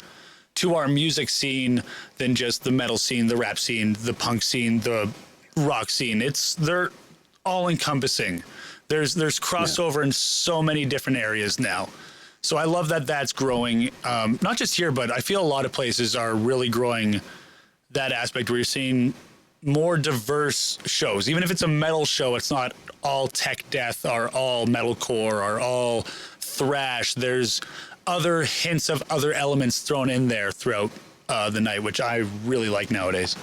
to our music scene than just the metal scene, the rap scene, the punk scene, the rock scene. They're all encompassing. There's crossover in so many different areas now. So I love that that's growing, not just here, but I feel a lot of places are really growing that aspect where you're seeing more diverse shows. Even if it's a metal show, it's not all tech death or all metalcore or all thrash. There's other hints of other elements thrown in there throughout the night, which I really like nowadays.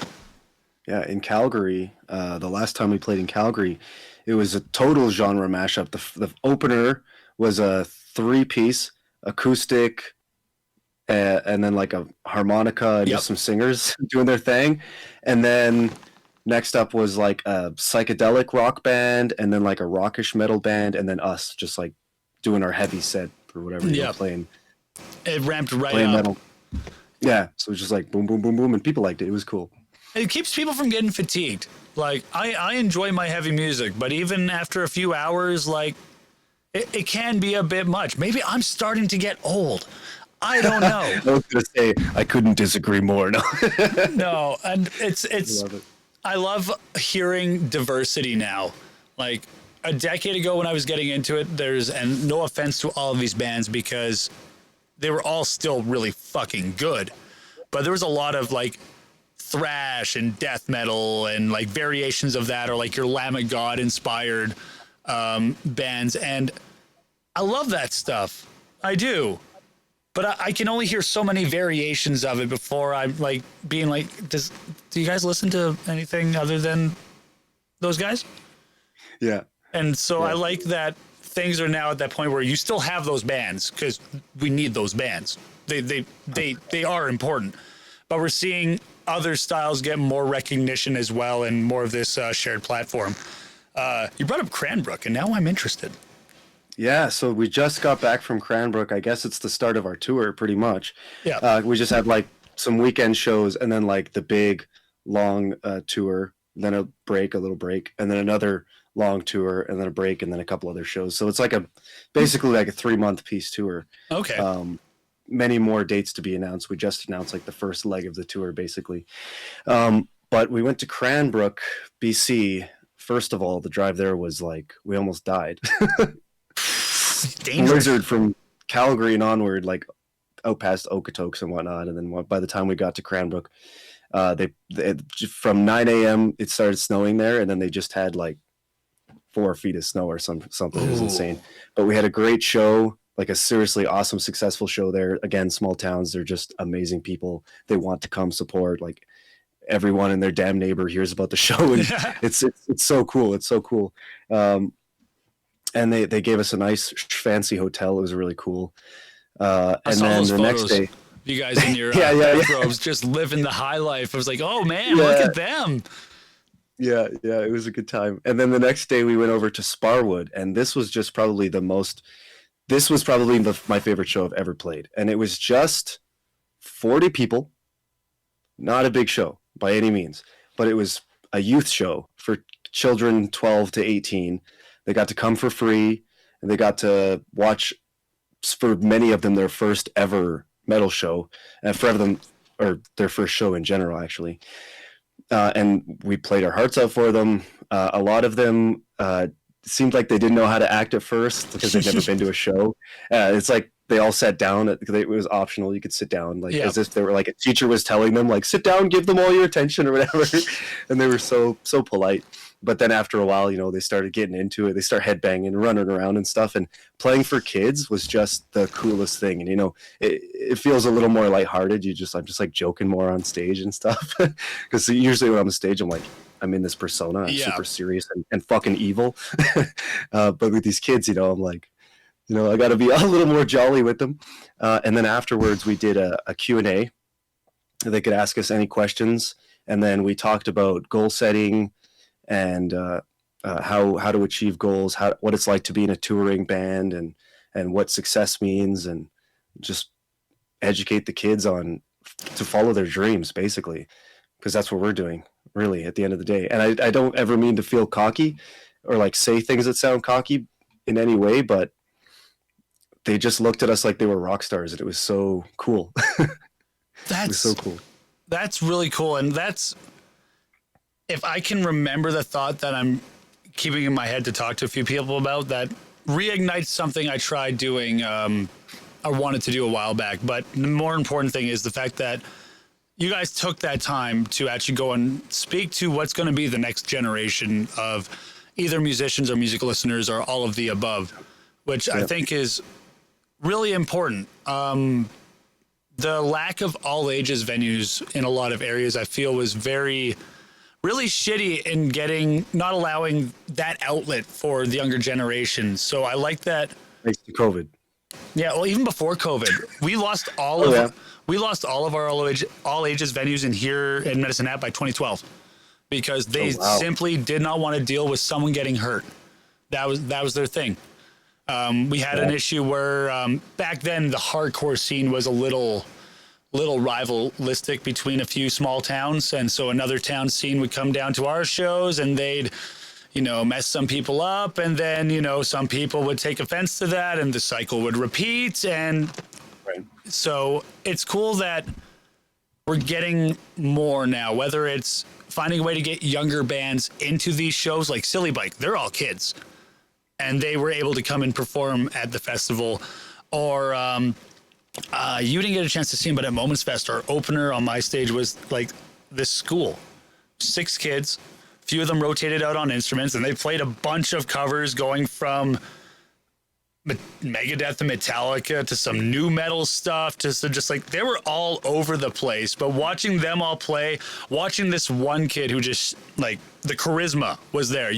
Yeah, in Calgary, the last time we played in Calgary, it was a total genre mashup. The opener was a 3-piece acoustic, and then a harmonica and just some singers doing their thing. And then Next up was like a psychedelic rock band, and then like a rockish metal band, and then us just like doing our heavy set or whatever, Yeah. playing It ramped right playing up. metal. Yeah, so it was just like boom, boom, boom, boom, and people liked it. It was cool. It keeps people from getting fatigued. Like I enjoy my heavy music, but even after a few hours, like it can be a bit much. Maybe I'm starting to get old. I don't know. I was gonna say I couldn't disagree more. No, No, and it's love it. I love hearing diversity now. Like a decade ago when I was getting into it, and no offense to all of these bands because they were all still really fucking good. But there was a lot of like thrash and death metal and like variations of that, or like your Lamb of God inspired bands. And I love that stuff. I do. But I can only hear so many variations of it before I'm like being like, do you guys listen to anything other than those guys? Yeah, And so Yeah. I like that things are now at that point where you still have those bands because we need those bands. They are important, but we're seeing other styles get more recognition as well and more of this shared platform. You brought up Cranbrook, and now I'm interested. yeah. So we just got back from Cranbrook. I guess it's the start of our tour, pretty much. Yeah. We just had like some weekend shows, and then like the big long tour, then a little break, and then another long tour, and then a break, and then a couple other shows. So it's like basically like a 3-month piece tour. Okay. Many more dates to be announced. We just announced like the first leg of the tour, basically. But we went to Cranbrook, BC. First of all, the drive there was like we almost died. Dangerous. Blizzard from Calgary and onward, like out past Okotoks and whatnot. And then by the time we got to Cranbrook, they from 9 a.m. it started snowing there, and then they just had like 4 feet of snow or something. It was insane. But we had a great show, like a seriously awesome, successful show there. Again, small towns, they're just amazing people. They want to come support. Like everyone in their damn neighbor hears about the show, and it's so cool. It's so cool. And they gave us a nice fancy hotel. It was really cool. And then the next day, you guys in your bathrobes just living the high life. I was like, oh man, look at them. Yeah, it was a good time. And then the next day we went over to Sparwood, and this was just probably my favorite show I've ever played. And it was just 40 people, not a big show by any means, but it was a youth show for children 12 to 18. They got to come for free, and they got to watch, for many of them, their first ever metal show, and for them, or their first show in general, actually. And we played our hearts out for them. A lot of them seemed like they didn't know how to act at first because they'd never been to a show. It's like they all sat down. It was optional. You could sit down, like as if they were like a teacher was telling them, like, sit down, give them all your attention or whatever. And they were so polite. But then after a while, they started getting into it. They start headbanging, running around and stuff. And playing for kids was just the coolest thing. And, it feels a little more lighthearted. I'm just like joking more on stage and stuff. Because usually when I'm on stage, I'm in this persona. I'm super serious and fucking evil. But with these kids, I'm like, I got to be a little more jolly with them. And then afterwards, we did a Q&A. They could ask us any questions. And then we talked about goal setting, and how to achieve goals, what it's like to be in a touring band, and what success means, and just educate the kids on to follow their dreams, basically, because that's what we're doing, really, at the end of the day. And I don't ever mean to feel cocky or like say things that sound cocky in any way, but they just looked at us like they were rock stars, and it was so cool. It was so cool. That's really cool, and that's, if I can remember the thought that I'm keeping in my head to talk to a few people about, that reignites something I tried doing, I wanted to do a while back. But the more important thing is the fact that you guys took that time to actually go and speak to what's going to be the next generation of either musicians or music listeners or all of the above, which I think is really important. The lack of all ages venues in a lot of areas, I feel, was really shitty in not allowing that outlet for the younger generation. So I like that. Thanks to COVID. Yeah, well, even before COVID, we lost all of our all ages venues in here in Medicine Hat by 2012. because they wow. simply did not want to deal with someone getting hurt. That was their thing. We had an issue where back then the hardcore scene was a little rivalistic between a few small towns, and so another town scene would come down to our shows and they'd mess some people up, and then some people would take offense to that and the cycle would repeat. And so it's cool that we're getting more now, whether it's finding a way to get younger bands into these shows like Silly Bike. They're all kids and they were able to come and perform at the festival, or you didn't get a chance to see them, but at Moments Fest, our opener on my stage was like this school, 6 kids, few of them rotated out on instruments, and they played a bunch of covers going from Megadeth and Metallica to some new metal stuff, to just like they were all over the place. But watching them all play, watching this one kid who just like the charisma was there.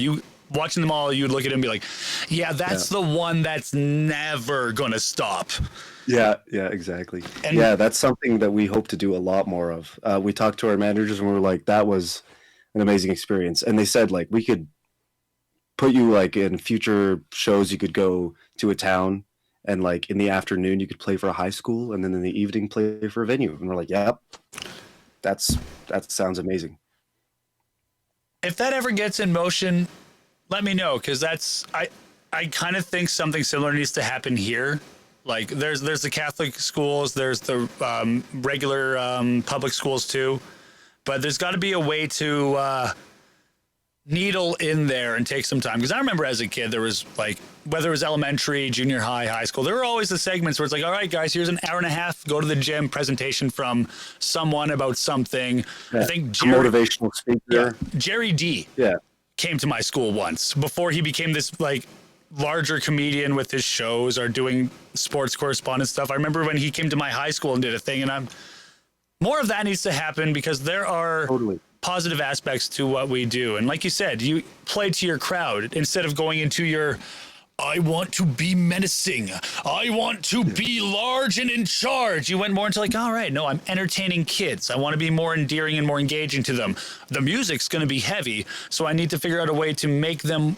Watching them all, you'd look at him and be like, yeah, that's the one that's never gonna stop. Yeah, exactly. And that's something that we hope to do a lot more of. We talked to our managers and we were like, that was an amazing experience. And they said, like, we could put you like in future shows, you could go to a town and like in the afternoon you could play for a high school and then in the evening play for a venue. And we're like, yep, that sounds amazing. If that ever gets in motion, let me know, because I kind of think something similar needs to happen here. Like there's the Catholic schools, there's the regular public schools too, but there's got to be a way to needle in there and take some time. Because I remember as a kid, there was like, whether it was elementary, junior high, high school, there were always the segments where it's like, all right, guys, here's an hour and a half, go to the gym, presentation from someone about something. Yeah, I think motivational speaker. Jerry D. Came to my school once before he became this like larger comedian with his shows or doing sports correspondence stuff. I remember when he came to my high school and did a thing, and more of that needs to happen, because there are positive aspects to what we do. And like you said, you play to your crowd instead of going into your, I want to be menacing, I want to be large and in charge. You went more into like, all right, no, I'm entertaining kids. I want to be more endearing and more engaging to them. The music's going to be heavy, so I need to figure out a way to make them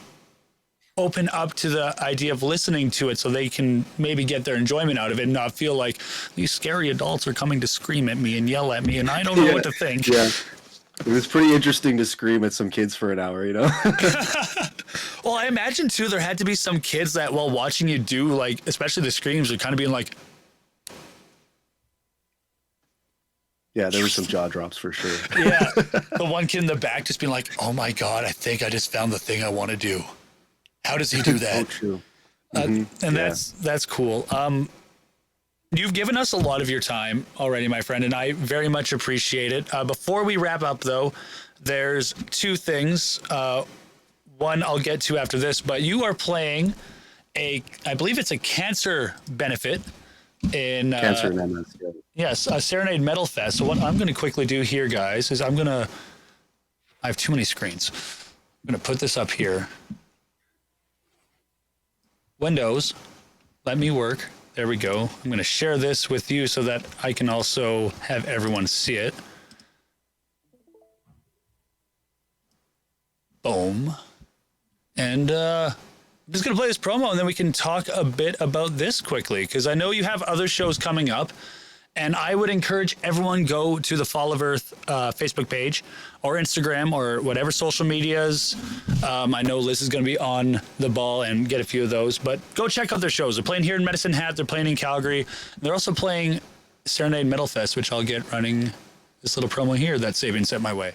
open up to the idea of listening to it so they can maybe get their enjoyment out of it and not feel like these scary adults are coming to scream at me and yell at me and I don't know what to think. Yeah. It was pretty interesting to scream at some kids for an hour, Well, I imagine too, there had to be some kids that while watching you do, like, especially the screams, are kind of being like, yeah, there were some jaw drops for sure. Yeah. The one kid in the back just being like, oh my God, I think I just found the thing I want to do. How does he do that? Oh, true. And that's cool. You've given us a lot of your time already, my friend, and I very much appreciate it. Before we wrap up, though, there's 2 things. One I'll get to after this, but you are playing I believe it's a cancer benefit in Cancer and MS. Yeah. Yes, a Serenade Metal Fest. So what I'm going to quickly do here, guys, is I have too many screens. I'm going to put this up here. Windows, let me work. There we go. I'm going to share this with you so that I can also have everyone see it. Boom. And I'm just going to play this promo, and then we can talk a bit about this quickly, because I know you have other shows coming up. And I would encourage everyone go to the Fall of Earth Facebook page or Instagram or whatever social medias. I know Liz is going to be on the ball and get a few of those, but go check out their shows. They're playing here in Medicine Hat. They're playing in Calgary. They're also playing Serenade Metal Fest, which I'll get running this little promo here that Sabian sent my way.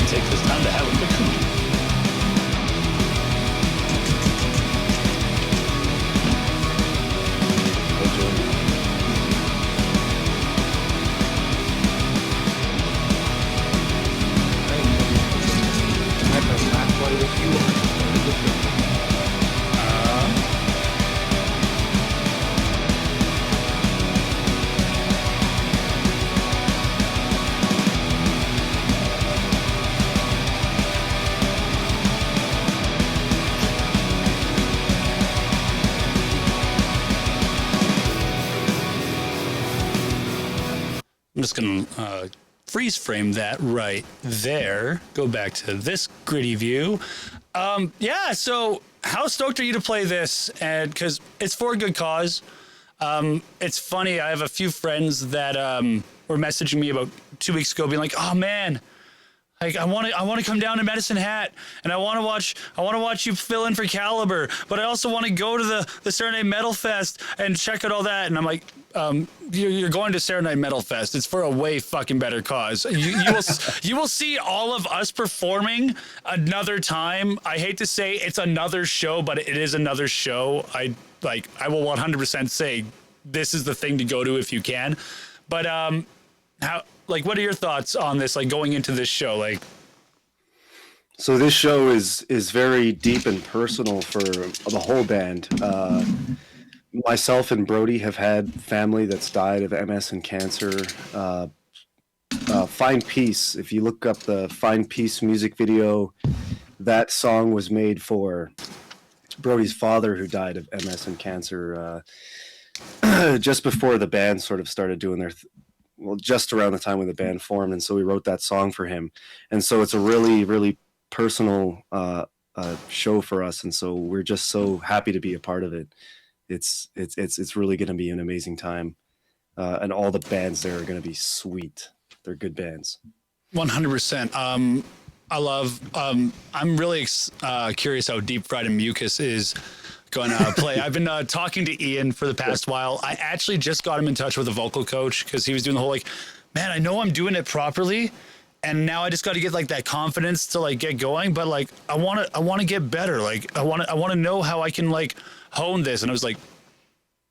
Take this time to have a quick commute. I press back button if you want. I'm just going to freeze frame that right there. Go back to this gritty view. Yeah, so how stoked are you to play this? And because it's for a good cause. It's funny. I have a few friends that were messaging me about 2 weeks ago, being like, "Oh man, like I want to come down to Medicine Hat, and I want to watch you fill in for Caliber, but I also want to go to the Serenade Metal Fest and check out all that." And I'm like, "You're going to Serenade Metal Fest. It's for a way fucking better cause. You will see all of us performing another time. I hate to say it's another show, but it is another show. I will 100% say this is the thing to go to if you can. But what are your thoughts on this? Like going into this show, like. So this show is very deep and personal for the whole band. Myself and Brody have had family that's died of MS and cancer. Find Peace. If you look up the Find Peace music video, that song was made for Brody's father, who died of MS and cancer just before the band sort of started doing their just around the time when the band formed, and so we wrote that song for him. And so it's a really, really personal show for us, and so we're just so happy to be a part of it. It's really going to be an amazing time, and all the bands there are going to be sweet. They're good bands. 100%. I love. I'm really curious how Deep Fried and Mucus is going to play. I've been talking to Ian for the past while. I actually just got him in touch with a vocal coach because he was doing the whole man, I know I'm doing it properly, and now I just got to get that confidence to get going. But I want to get better. I want to know how I can hone this. And I was like,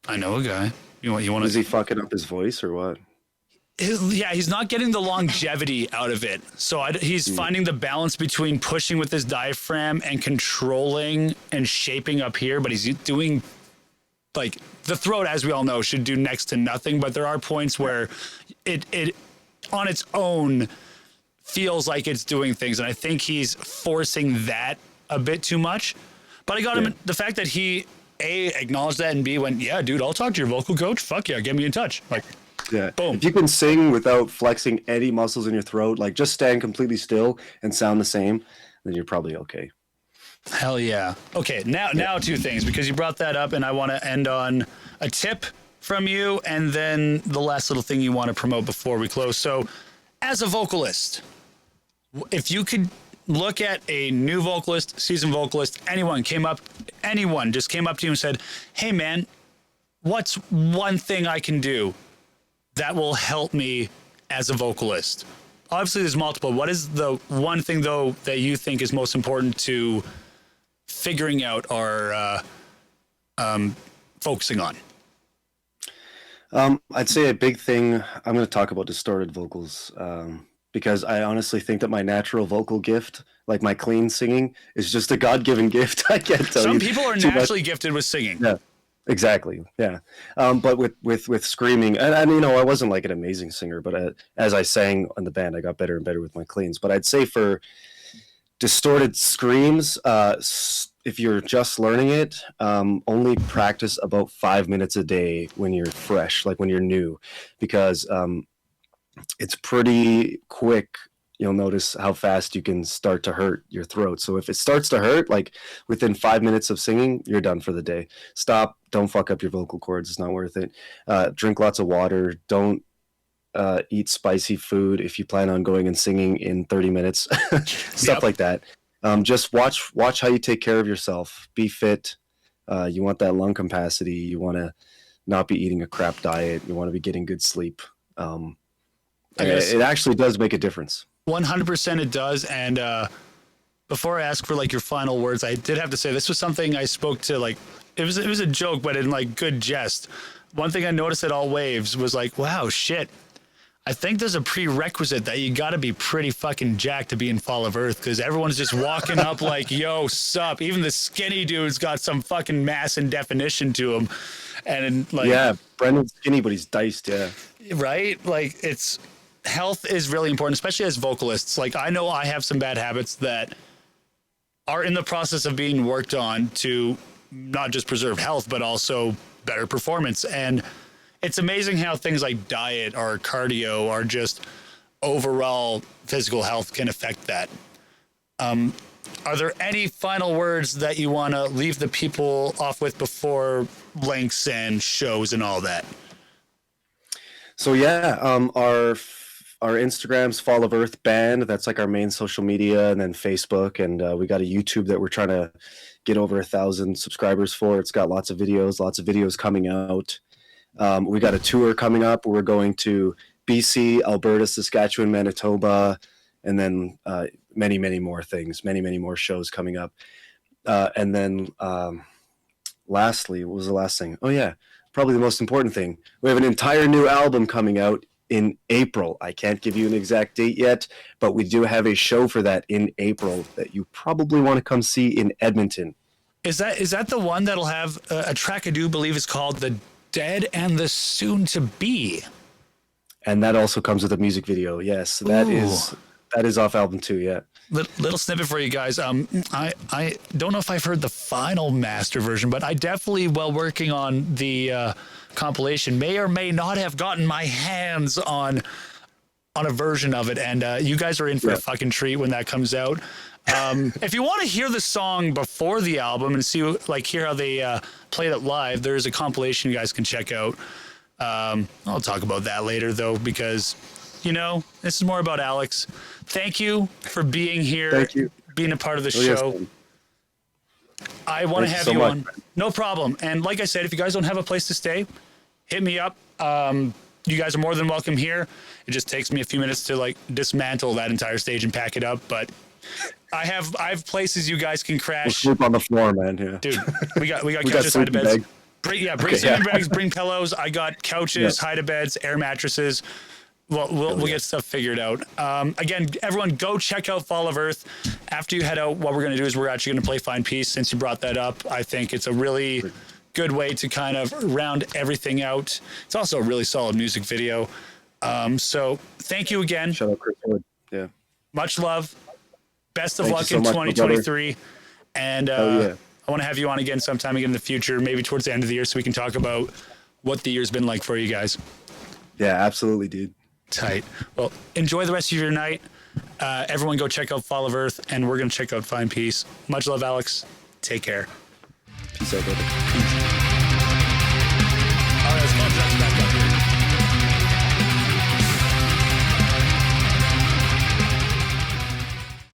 I know a guy. You want to? Is he fucking up his voice or what? Yeah, he's not getting the longevity out of it. So he's finding the balance between pushing with his diaphragm and controlling and shaping up here. But he's doing the throat, as we all know, should do next to nothing. But there are points where it on its own feels like it's doing things. And I think he's forcing that a bit too much. But I got him the fact that he A, acknowledged that, and B, went, yeah, dude, I'll talk to your vocal coach. Fuck yeah, get me in touch. Yeah. Boom. If you can sing without flexing any muscles in your throat, just stand completely still and sound the same, then you're probably okay. Hell yeah. Okay, now two things, because you brought that up, and I want to end on a tip from you, and then the last little thing you want to promote before we close. So, as a vocalist, if you could look at a new vocalist, seasoned vocalist, anyone just came up to you and said, "Hey man, what's one thing I can do that will help me as a vocalist?" Obviously there's multiple. What is the one thing though that you think is most important to figuring out or focusing on? I'd say a big thing, I'm going to talk about distorted vocals, because I honestly think that my natural vocal gift, my clean singing, is just a God-given gift. I can't tell you. Some people are naturally gifted with singing. Yeah. Exactly. Yeah. But with screaming, and I wasn't an amazing singer, but as I sang in the band, I got better and better with my cleans. But I'd say for distorted screams, if you're just learning it, only practice about 5 minutes a day when you're fresh, when you're new, because it's pretty quick. You'll notice how fast you can start to hurt your throat. So if it starts to hurt, within 5 minutes of singing, you're done for the day. Stop. Don't fuck up your vocal cords. It's not worth it. Drink lots of water. Don't eat spicy food if you plan on going and singing in 30 minutes. Stuff like that. Just watch how you take care of yourself. Be fit. You want that lung capacity. You want to not be eating a crap diet. You want to be getting good sleep. It actually does make a difference. 100% it does. And before I ask for your final words, I did have to say this was something I spoke to it was a joke, but in good jest. One thing I noticed at All Waves was wow, shit. I think there's a prerequisite that you got to be pretty fucking jacked to be in Fall of Earth, because everyone's just walking up yo, sup. Even the skinny dude's got some fucking mass and definition to him. And yeah, Brendan's skinny, but he's diced. Yeah. Right. It's. Health is really important, especially as vocalists. I know I have some bad habits that are in the process of being worked on to not just preserve health, but also better performance. And it's amazing how things like diet or cardio or just overall physical health can affect that. Are there any final words that you want to leave the people off with before links and shows and all that? So yeah, our Instagram's Fall of Earth Band. That's like our main social media, and then Facebook, and we got a YouTube that we're trying to get over 1,000 subscribers for. It's got lots of videos coming out. We got a tour coming up. We're going to BC, Alberta, Saskatchewan, Manitoba, and then many more things, many more shows coming up. And then lastly, what was the last thing? Oh yeah, probably the most important thing. We have an entire new album coming out in April. I can't give you an exact date yet, but we do have a show for that in April that you probably want to come see in Edmonton. Is that the one that'll have a track I do believe is called The Dead and the Soon to Be? And that also comes with a music video. Yes, that is off album 2, yeah. Little snippet for you guys. I don't know if I've heard the final master version, but I definitely, while working on the compilation, may or may not have gotten my hands on a version of it. And you guys are in for a fucking treat when that comes out. If you want to hear the song before the album and see, hear how they played it live, there's a compilation you guys can check out. I'll talk about that later, though, because, this is more about Alex. Thank you for being here. Thank you. Being a part of the show. Yes, I want to have you on. No problem. And like I said, if you guys don't have a place to stay, hit me up. You guys are more than welcome here. It just takes me a few minutes to dismantle that entire stage and pack it up. But I have places you guys can crash. We'll sleep on the floor, man. Yeah. Dude, we got couches, hide beds. Bring sleeping bags, bring pillows. I got couches, hide beds, air mattresses. Well, we'll get stuff figured out. Again, everyone, go check out Fall of Earth. After you head out, what we're going to do is we're actually going to play Find Peace. Since you brought that up, I think it's a really good way to kind of round everything out. It's also a really solid music video. So thank you again. Shout out Chris Wood. Yeah. Much love. Best of luck in 2023. And I want to have you on again sometime again in the future, maybe towards the end of the year, so we can talk about what the year's been like for you guys. Yeah, absolutely, dude. Tight. Well, enjoy the rest of your night. Everyone go check out Fall of Earth, and we're going to check out Find Peace. Much love, Alex. Take care. Peace out, brother. Peace.